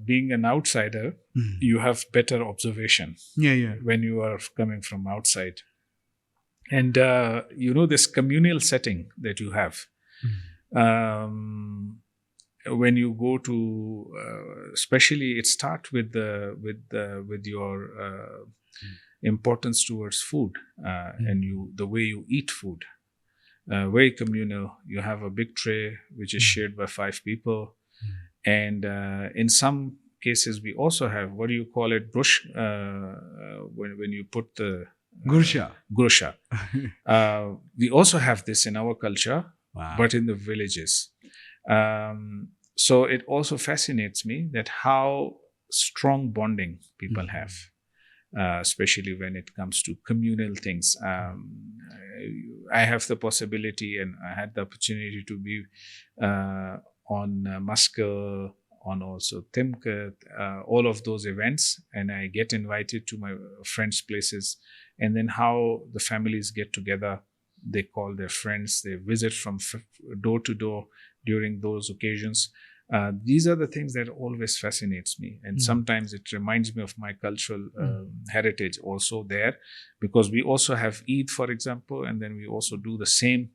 being an outsider, you have better observation. Yeah. When you are coming from outside. And, this communal setting that you have. When you go to, especially it starts with your importance towards food, and the way you eat food. Very communal. You have a big tray which is shared by 5 people, and in some cases we also have, what do you call it, brush, when you put the gursha. We also have this in our culture. Wow. But in the villages. So it also fascinates me that how strong bonding people have, especially when it comes to communal things. I have the possibility, and I had the opportunity to be on Muscal, on also Timkat, all of those events, and I get invited to my friends' places, and then how the families get together. They call their friends, they visit from door to door during those occasions. These are the things that always fascinates me. And sometimes it reminds me of my cultural heritage also there, because we also have Eid, for example, and then we also do the same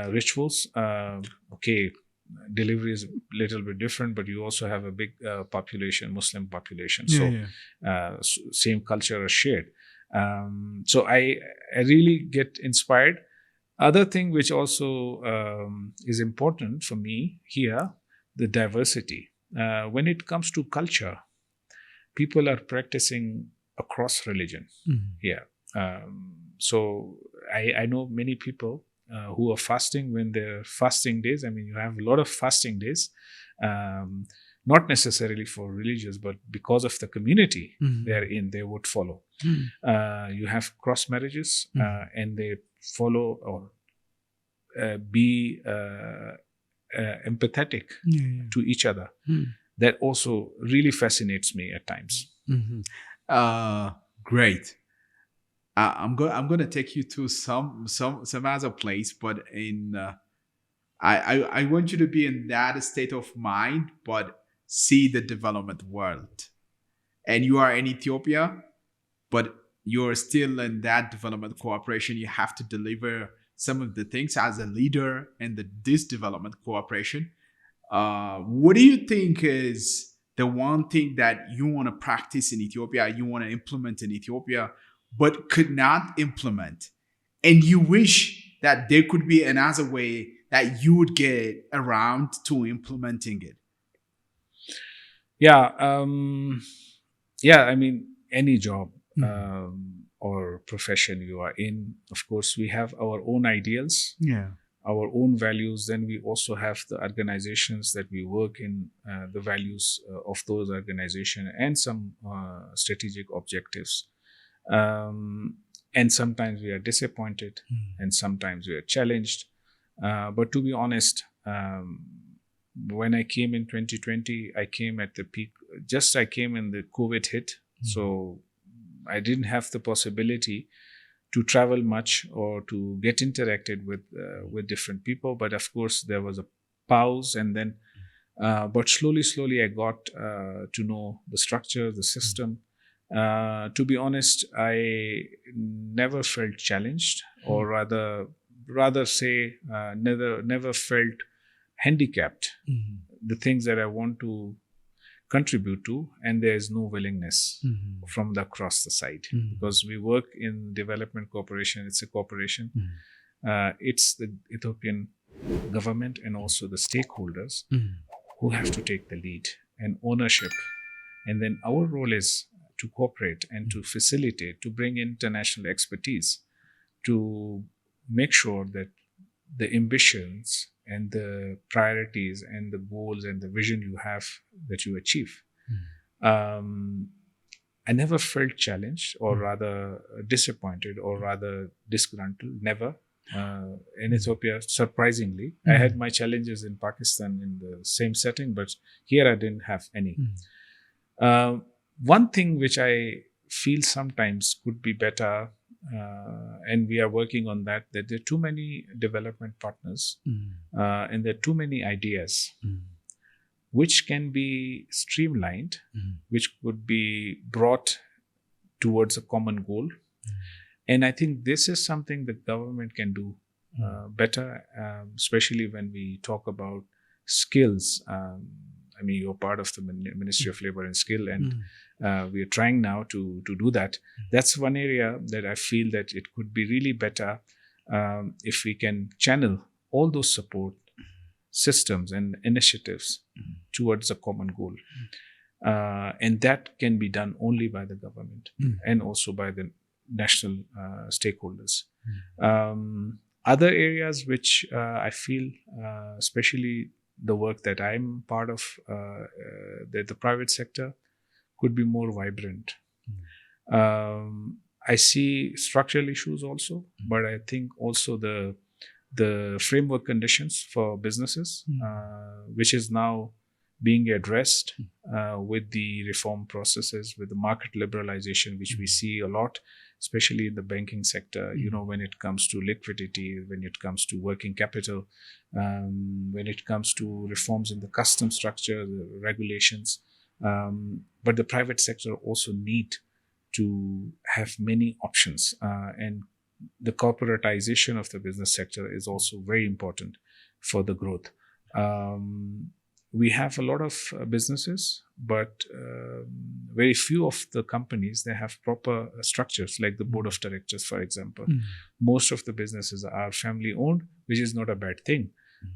rituals. delivery is a little bit different, but you also have a big population, Muslim population. Same culture is shared. So I really get inspired. Other thing which also is important for me here, the diversity. When it comes to culture, people are practicing across religion here. So I know many people who are fasting when they're fasting days. I mean, you have a lot of fasting days, not necessarily for religious, but because of the community they're in, they would follow. You have cross marriages, and they follow or be empathetic to each other. That also really fascinates me at times. Great. I'm gonna take you to some other place, but I want you to be in that state of mind, but see the development world. And you are in Ethiopia, but you're still in that development cooperation. You have to deliver some of the things as a leader in this development cooperation. What do you think is the one thing that you want to practice in Ethiopia, you want to implement in Ethiopia, but could not implement, and you wish that there could be another way that you would get around to implementing it? I mean, any job or profession you are in, of course, we have our own ideals, our own values. Then we also have the organizations that we work in, the values of those organizations, and some strategic objectives. And sometimes we are disappointed, and sometimes we are challenged. But to be honest, when I came in 2020, I came at the peak. I came in the COVID hit. So I didn't have the possibility to travel much or to get interacted with different people. But of course, there was a pause, and then, but slowly, I got to know the structure, the system. To be honest, I never felt challenged, or rather say, never felt handicapped. The things that I want to contribute to, and there is no willingness from across the side, because we work in development cooperation. It's a cooperation. It's the Ethiopian government and also the stakeholders who have to take the lead and ownership. And then our role is to cooperate and to facilitate, to bring international expertise, to make sure that the ambitions and the priorities and the goals and the vision you have, that you achieve. I never felt challenged, or rather disappointed, or rather disgruntled. Never. In Ethiopia, surprisingly, I had my challenges in Pakistan in the same setting, but here I didn't have any. One thing which I feel sometimes could be better, and we are working on that there are too many development partners, and there are too many ideas which can be streamlined, which could be brought towards a common goal. And I think this is something the government can do better, especially when we talk about skills. I mean, you're part of the Ministry of Labor and Skill, and we are trying now to do that. That's one area that I feel that it could be really better if we can channel all those support systems and initiatives towards a common goal. And that can be done only by the government and also by the national stakeholders. Other areas which I feel, especially the work that I'm part of, that the private sector could be more vibrant. I see structural issues also, but I think also the framework conditions for businesses, which is now being addressed with the reform processes, with the market liberalization, which we see a lot, especially in the banking sector, when it comes to liquidity, when it comes to working capital, when it comes to reforms in the custom structure, the regulations. But the private sector also need to have many options, and the corporatization of the business sector is also very important for the growth. We have a lot of businesses, but very few of the companies, they have proper structures, like the board of directors, for example. Most of the businesses are family owned, which is not a bad thing.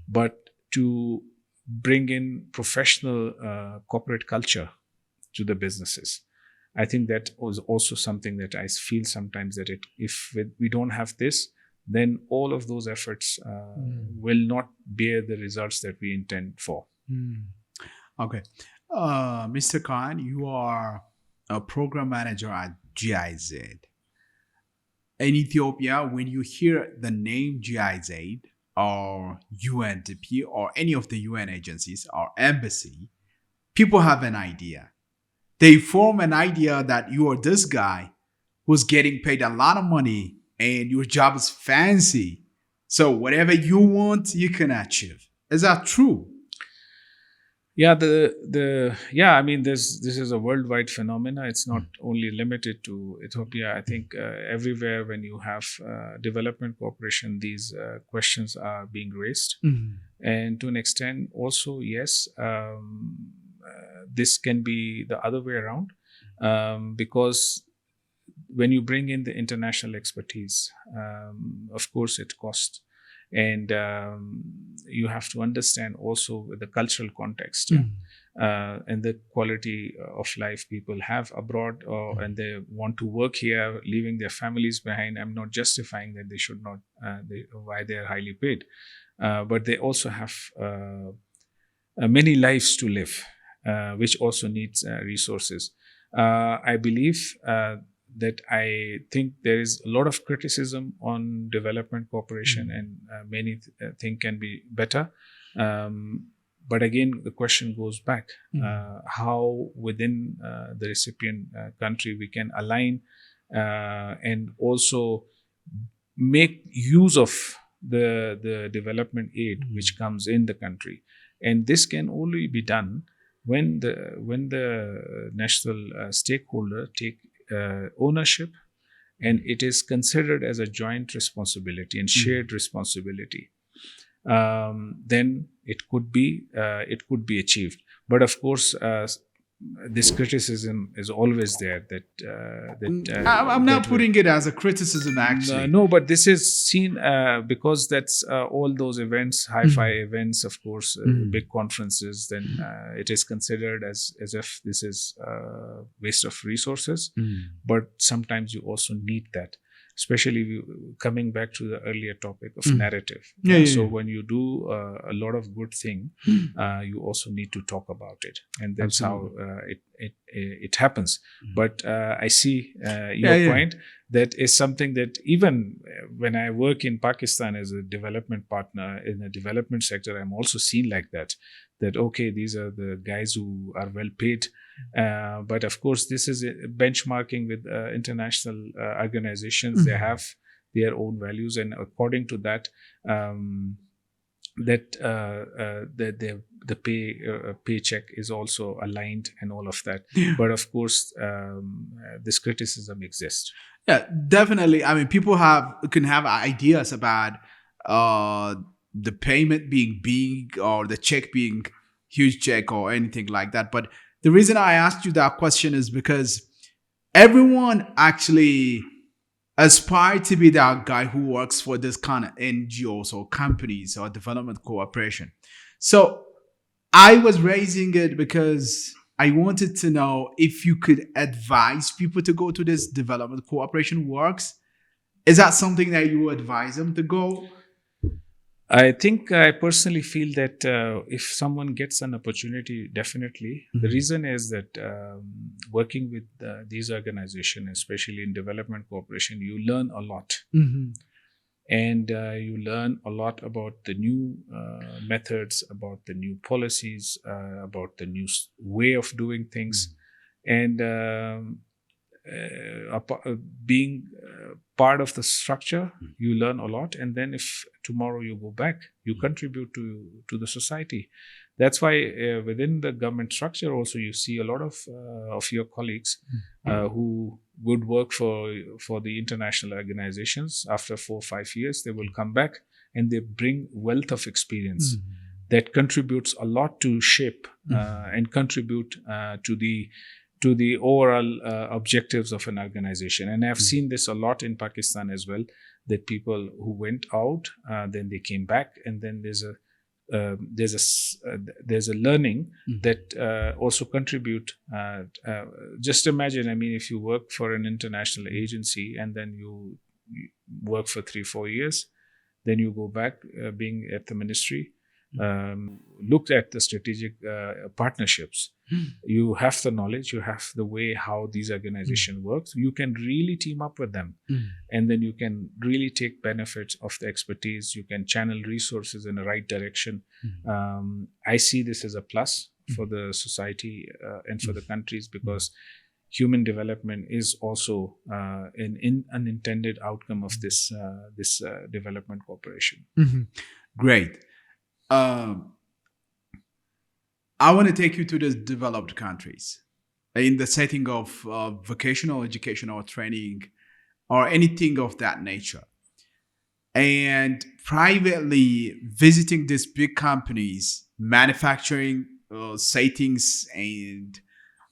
But to bring in professional corporate culture to the businesses, I think that was also something that I feel sometimes that if we don't have this, then all of those efforts will not bear the results that we intend for. Okay. Mr. Khan, you are a program manager at GIZ. In Ethiopia, when you hear the name GIZ or UNDP or any of the UN agencies or embassy, people have an idea. They form an idea that you are this guy who's getting paid a lot of money and your job is fancy. So whatever you want, you can achieve. Is that true? Yeah, I mean, this is a worldwide phenomena. It's not only limited to Ethiopia. I think everywhere when you have development cooperation, these questions are being raised, and to an extent, also yes, this can be the other way around, because when you bring in the international expertise, of course, it costs. And you have to understand also the cultural context and the quality of life people have abroad, and they want to work here, leaving their families behind. I'm not justifying that they should not, why they are highly paid, but they also have many lives to live, which also needs resources. I believe that I think there is a lot of criticism on development cooperation, and many things can be better. But again, the question goes back, how within the recipient country we can align and also make use of the development aid which comes in the country. And this can only be done when the national stakeholder take ownership, and it is considered as a joint responsibility and shared responsibility. Then it could be achieved. But of course, this criticism is always there. I'm not putting it as a criticism, actually. No, but this is seen because that's all those events, hi-fi events, of course, big conferences. Then it is considered as if this is waste of resources. But sometimes you also need that. Especially coming back to the earlier topic of narrative. So when you do a lot of good thing, you also need to talk about it, and that's how it happens. But I see your point. That is something that even when I work in Pakistan as a development partner in the development sector, I'm also seen like that. That okay, these are the guys who are well paid. But of course, this is benchmarking with international organizations. They have their own values, and according to that, the paycheck is also aligned and all of that. But of course, this criticism exists. Yeah, definitely. I mean, people can have ideas about the payment being big or the check being huge check or anything like that. But the reason I asked you that question is because everyone actually aspires to be that guy who works for this kind of NGOs or companies or development cooperation. So I was raising it because I wanted to know if you could advise people to go to this development cooperation works. Is that something that you advise them to go? I think I personally feel that if someone gets an opportunity, definitely. The reason is that working with these organizations, especially in development cooperation, you learn a lot. And you learn a lot about the new methods, about the new policies, about the new way of doing things. And being part of the structure, you learn a lot. And then if tomorrow you go back, you contribute to the society. That's why within the government structure also you see a lot of your colleagues who would work for the international organizations. After 4 or 5 years, they will come back and they bring wealth of experience. that contributes a lot to shape and contribute to the overall objectives of an organization. And I've seen this a lot in Pakistan as well, that people who went out, then they came back, and then there's a learning that also contribute. Just imagine, I mean, if you work for an international agency and then you work for 3-4 years, then you go back being at the ministry, looked at the strategic partnerships. You have the knowledge, you have the way how these organizations work. You can really team up with them, and then you can really take benefits of the expertise. You can channel resources in the right direction. I see this as a plus for the society and for the countries, because human development is also an unintended outcome of this development cooperation. Great. I want to take you to the developed countries in the setting of vocational education or training or anything of that nature. And privately visiting these big companies, manufacturing settings, and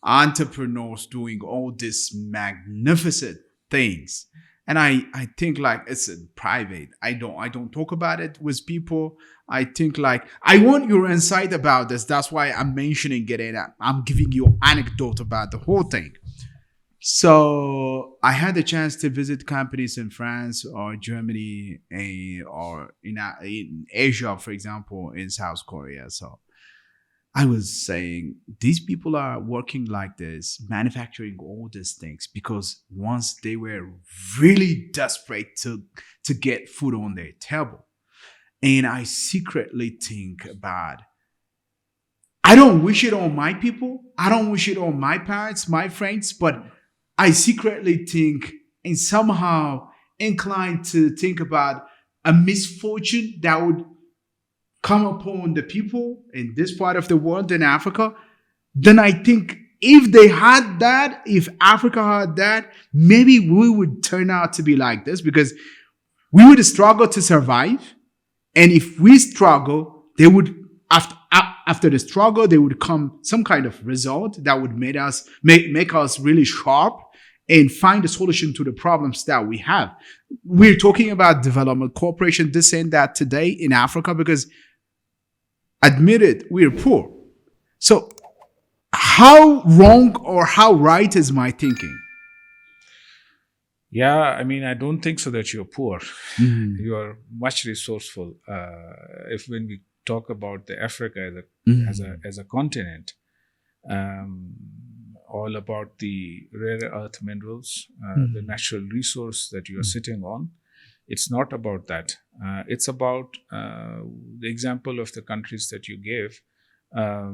entrepreneurs doing all these magnificent things. And I think like it's in private. I don't talk about it with people. I think like I want your insight about this. That's why I'm mentioning it, and I'm giving you anecdote about the whole thing. So I had a chance to visit companies in France or Germany, or in Asia, for example, in South Korea. So I was saying these people are working like this, manufacturing all these things because once they were really desperate to get food on their table. And I secretly think about, I don't wish it on my people. I don't wish it on my parents, my friends, but I secretly think and somehow inclined to think about a misfortune that would come upon the people in this part of the world, in Africa. Then I think if they had that, if Africa had that, maybe we would turn out to be like this, because we would struggle to survive. And if we struggle, they would, after the struggle, there would come some kind of result that would make us really sharp and find a solution to the problems that we have. We're talking about development cooperation, this and that today in Africa, because admit it, we're poor. So how wrong or how right is my thinking? Yeah, I mean, I don't think so that you're poor. You are much resourceful. If when we talk about the Africa as a continent, all about the rare earth minerals, the natural resource that you are sitting on, it's not about that. It's about the example of the countries that you gave. I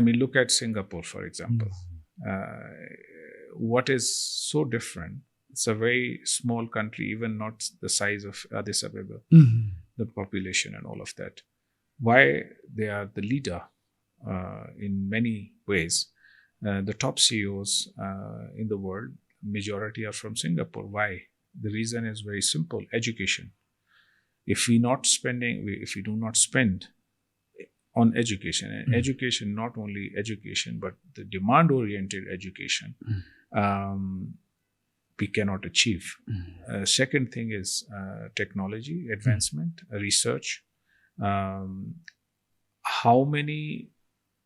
mean, look at Singapore, for example. What is so different? It's a very small country, even not the size of Addis Ababa, the population and all of that. Why they are the leader in many ways. The top CEOs in the world, majority are from Singapore. Why? The reason is very simple: education. If we do not spend on education, and education, not only education, but the demand-oriented education, we cannot achieve. Second thing is technology advancement, research. How many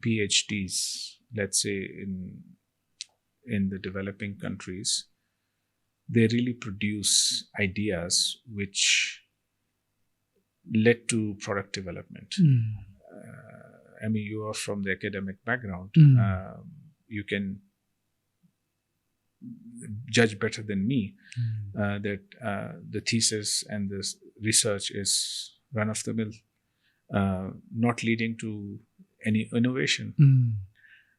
PhDs, let's say in the developing countries, they really produce ideas which led to product development. I mean, you are from the academic background. You can judge better than me that the thesis and this research is run-of-the-mill, not leading to any innovation.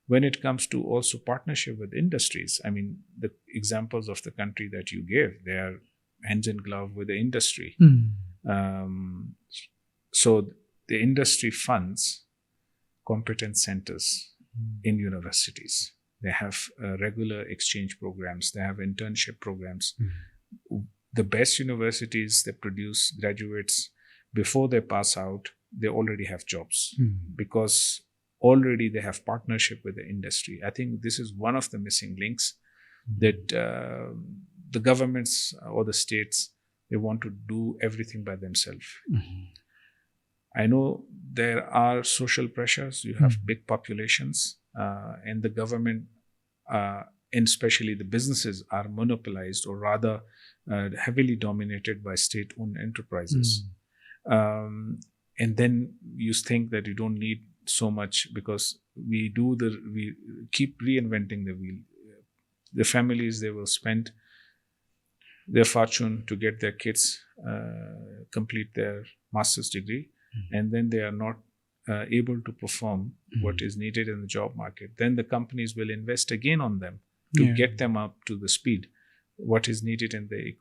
When it comes to also partnership with industries, I mean, the examples of the country that you gave, they are hands in glove with the industry. So the industry funds competence centers in universities. They have regular exchange programs. They have internship programs. The best universities, they produce graduates before they pass out. they already have jobs because already they have partnership with the industry. I think this is one of the missing links that the governments or the states, they want to do everything by themselves. I know there are social pressures. You have big populations, and the government, and especially the businesses, are monopolized, or rather heavily dominated by state-owned enterprises. And then you think that you don't need so much because we keep reinventing the wheel. The families, they will spend their fortune to get their kids complete their master's degree, and then they are not able to perform what is needed in the job market. Then the companies will invest again on them to get them up to the speed what is needed in the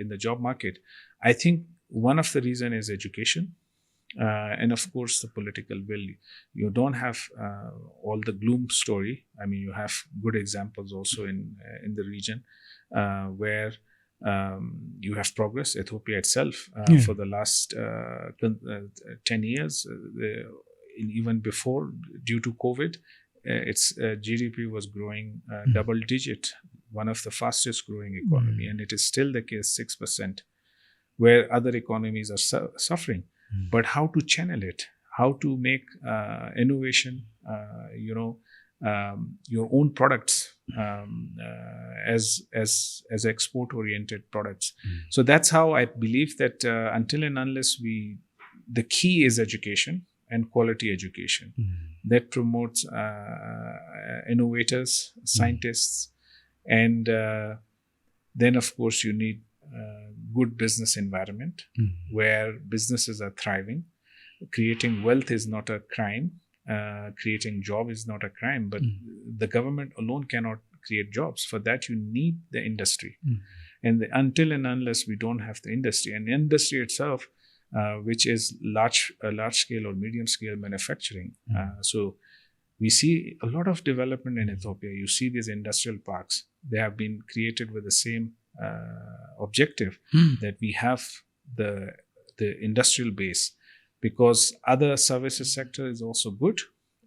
in the job market. I think one of the reason is education, and of course the political will. You don't have all the gloom story. I mean, you have good examples also in the region where you have progress. Ethiopia itself, for the last 10 years, even before, due to COVID, its GDP was growing double digit, one of the fastest growing economy, and it is still the case 6%, where other economies are suffering. But how to channel it, how to make innovation, your own products as export oriented products. So that's how I believe that until and unless the key is education and quality education that promotes innovators, scientists, and then of course you need good business environment where businesses are thriving. Creating wealth is not a crime. Creating job is not a crime, but the government alone cannot create jobs. For that, you need the industry. And until and unless we don't have the industry, and the industry itself, which is large scale or medium scale manufacturing. So we see a lot of development in Ethiopia. You see these industrial parks. They have been created with the same objective that we have the industrial base, because other services sector is also good,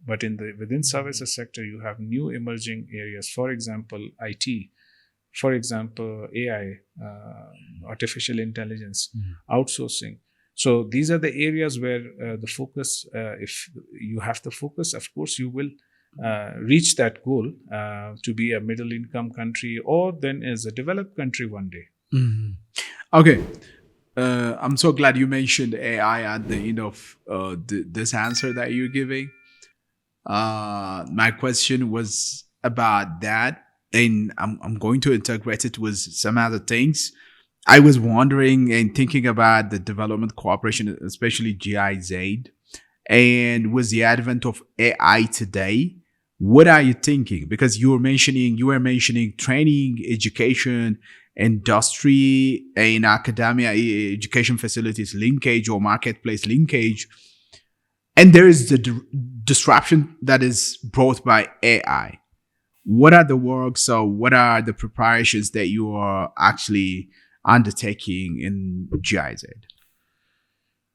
but within services sector you have new emerging areas. For example, IT. For example, AI, artificial intelligence, outsourcing. So these are the areas where the focus. If you have the focus, of course you will reach that goal to be a middle income country, or then as a developed country one day. Okay. I'm so glad you mentioned AI at the end of this answer that you're giving. My question was about that, and I'm going to integrate it with some other things. I was wondering and thinking about the development cooperation, especially GIZ, and with the advent of AI today, what are you thinking? Because you were mentioning training, education, industry, and academia, education facilities linkage or marketplace linkage, and there is the disruption that is brought by AI. What are the works, or what are the preparations that you are actually undertaking in GIZ?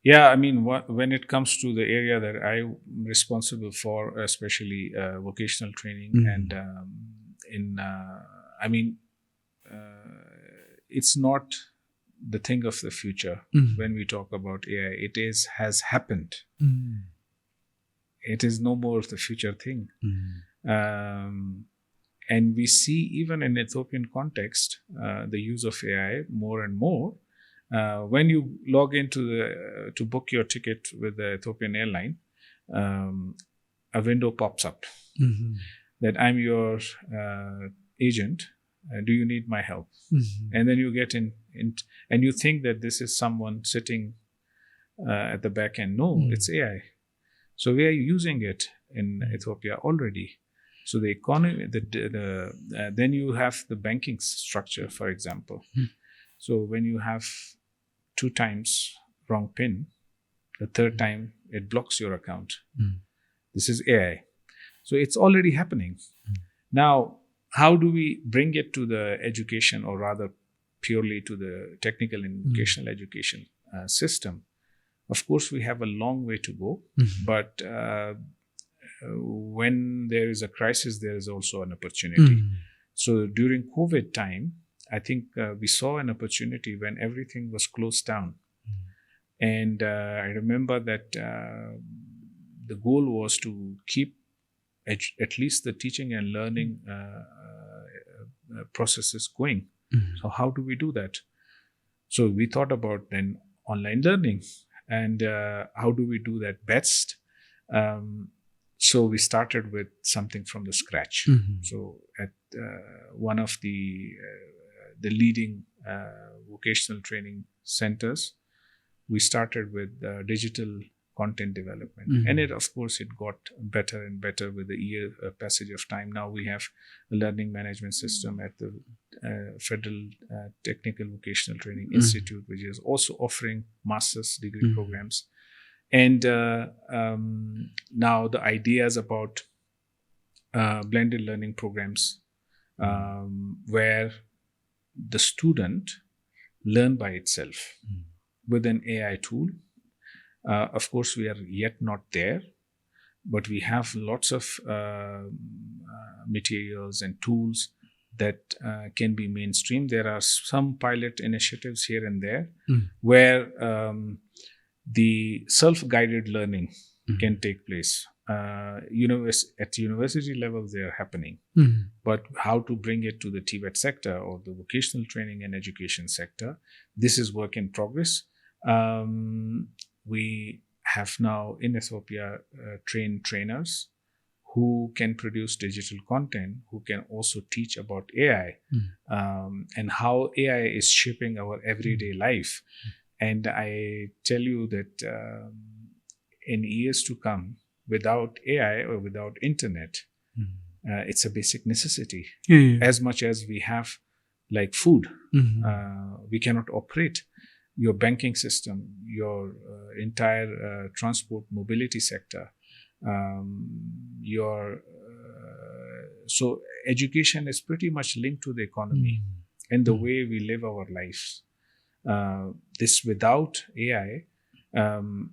Yeah, I mean, when it comes to the area that I'm responsible for, especially vocational training, and it's not the thing of the future. When we talk about AI, has happened. It is no more of the future thing. And we see even in Ethiopian context, the use of AI more and more. When you log into to book your ticket with the Ethiopian airline, a window pops up that I'm your agent. Do you need my help? And then you get in and you think that this is someone sitting at the back end. No, it's AI. So we are using it in Ethiopia already. So the economy, then you have the banking structure, for example. So when you have 2 times wrong PIN, the 3rd time it blocks your account. This is AI. So it's already happening. Now, how do we bring it to the education, or rather purely to the technical and vocational education system? Of course, we have a long way to go, Mhm. but when there is a crisis, there is also an opportunity. Mhm. So during COVID time, I think we saw an opportunity when everything was closed down. And I remember that the goal was to keep at least the teaching and learning processes going. Mhm. So how do we do that? So we thought about then online learning, and how do we do that best? So we started with something from the scratch. Mhm. So at one of the leading vocational training centers, we started with digital content development, Mhm. and of course it got better and better with the passage of time. Now we have a learning management system at the Federal Technical Vocational Training Institute, which is also offering master's degree programs. And now the ideas about blended learning programs, where the student learn by itself with an AI tool. Of course, we are yet not there, but we have lots of materials and tools that can be mainstream. There are some pilot initiatives here and there where the self-guided learning can take place. At university level, they are happening. But how to bring it to the TVET sector or the vocational training and education sector, this is work in progress. We have now in Ethiopia trained trainers who can produce digital content, who can also teach about AI and how AI is shaping our everyday life. And I tell you that in years to come, without AI or without internet, it's a basic necessity. As much as we have like food, we cannot operate. Your banking system, your entire transport mobility sector, so education is pretty much linked to the economy and the way we live our lives. This without AI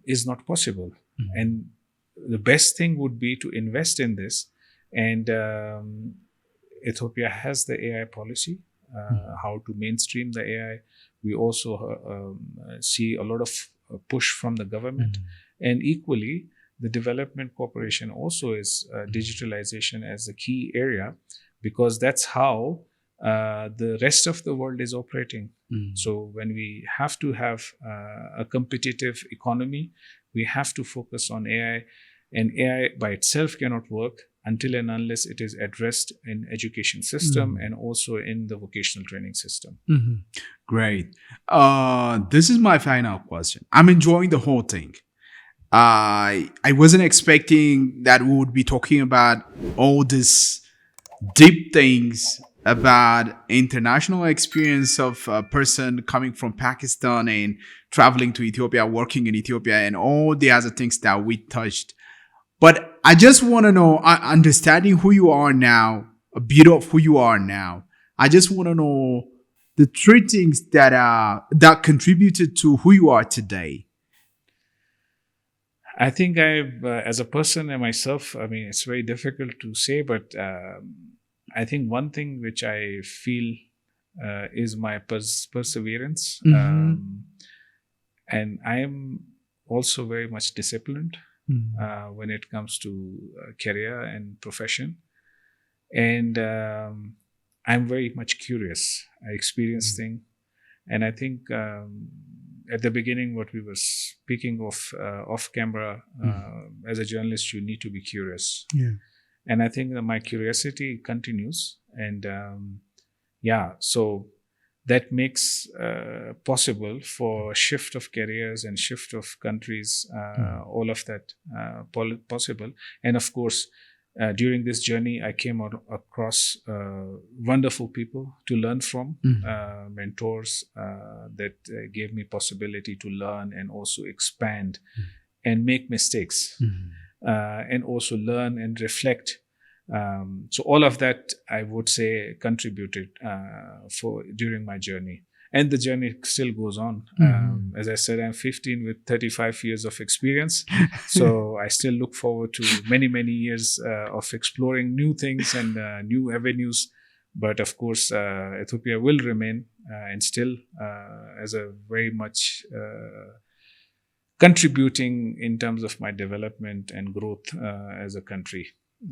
is not possible. And the best thing would be to invest in this. And Ethiopia has the AI policy, how to mainstream the AI. We also see a lot of push from the government. And equally, the Development Corporation also is digitalization as a key area, because that's how the rest of the world is operating. So when we have to have a competitive economy, we have to focus on AI, and AI by itself cannot work until and unless it is addressed in education system and also in the vocational training system. Great. This is my final question. I'm enjoying the whole thing. I wasn't expecting that we would be talking about all these deep things about international experience of a person coming from Pakistan and traveling to Ethiopia, working in Ethiopia, and all the other things that we touched. But I just want to know, understanding who you are now, a bit of who you are now. I just want to know the three things that contributed to who you are today. I think as a person and myself, I mean, it's very difficult to say, but I think one thing which I feel is my perseverance. And I am also very much disciplined when it comes to career and profession. And I'm very much curious. I experience things. And I think at the beginning, what we were speaking of off camera, as a journalist, you need to be curious. And I think that my curiosity continues. And so that makes possible for a shift of careers and shift of countries, all of that possible. And of course, during this journey, I came across wonderful people to learn from, mentors that gave me possibility to learn and also expand and make mistakes, and also learn and reflect. So all of that, I would say, contributed during my journey. and the journey still goes on. As I said, I'm 15 with 35 years of experience. So I still look forward to many, many years of exploring new things and new avenues. But of course, Ethiopia will remain and still as a very much contributing in terms of my development and growth as a country.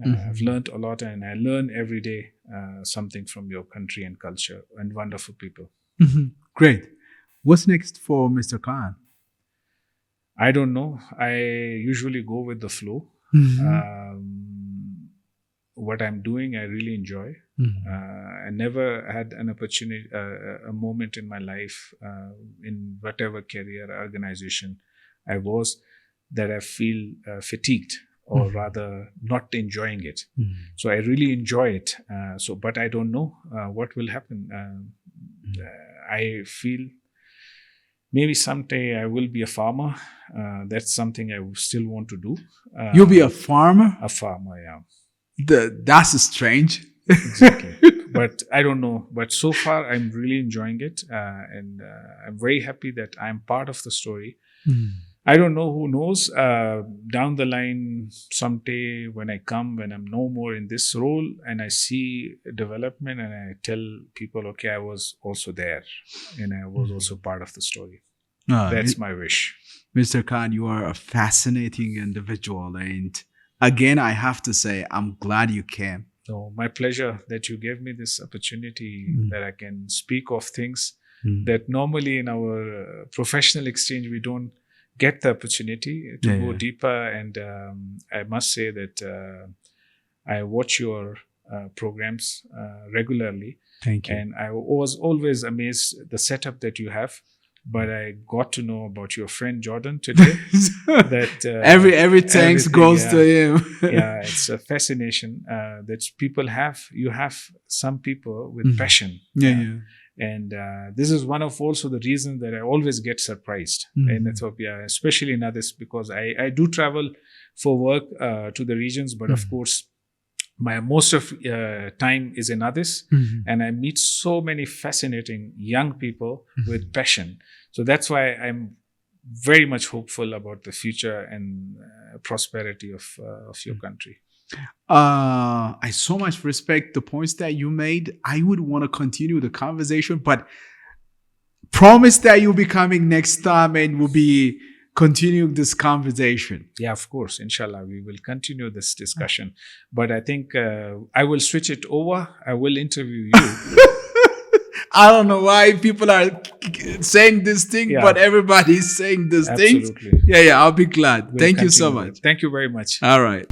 I've learned a lot, and I learn every day something from your country and culture and wonderful people. Great. What's next for Mr. Khan? I don't know. I usually go with the flow. What I'm doing, I really enjoy. I never had an opportunity, a moment in my life, in whatever career or organization I was, that I feel fatigued or rather not enjoying it. So I really enjoy it. But I don't know what will happen. I feel maybe someday I will be a farmer. That's something I still want to do. You'll be a farmer? A farmer, yeah. That's strange. Exactly. But I don't know. But so far, I'm really enjoying it. And I'm very happy that I'm part of the story. I don't know, who knows, down the line, someday when I'm no more in this role and I see development and I tell people, okay, I was also there and I was also part of the story. That's my wish. Mr. Khan, you are a fascinating individual. And again, I have to say, I'm glad you came. So my pleasure that you gave me this opportunity that I can speak of things that normally in our professional exchange, we don't get the opportunity to go deeper. And I must say that I watch your programs regularly. Thank you. And I was always amazed the setup that you have. But I got to know about your friend Jordan today. That every thanks goes to him. Yeah, it's a fascination that people have. You have some people with passion. And this is one of also the reasons that I always get surprised in Ethiopia, especially in Addis, because I do travel for work to the regions, but of course, my most of time is in Addis, and I meet so many fascinating young people with passion. So that's why I'm very much hopeful about the future and prosperity of your country. I so much respect the points that you made. I would want to continue the conversation, but promise that you'll be coming next time and we'll be continuing this conversation. Yeah, of course. Inshallah, we will continue this discussion. But I think I will switch it over. I will interview you. I don't know why people are saying this thing, but everybody is saying this thing. Absolutely. Yeah, I'll be glad. Thank you so much. Thank you very much. All right.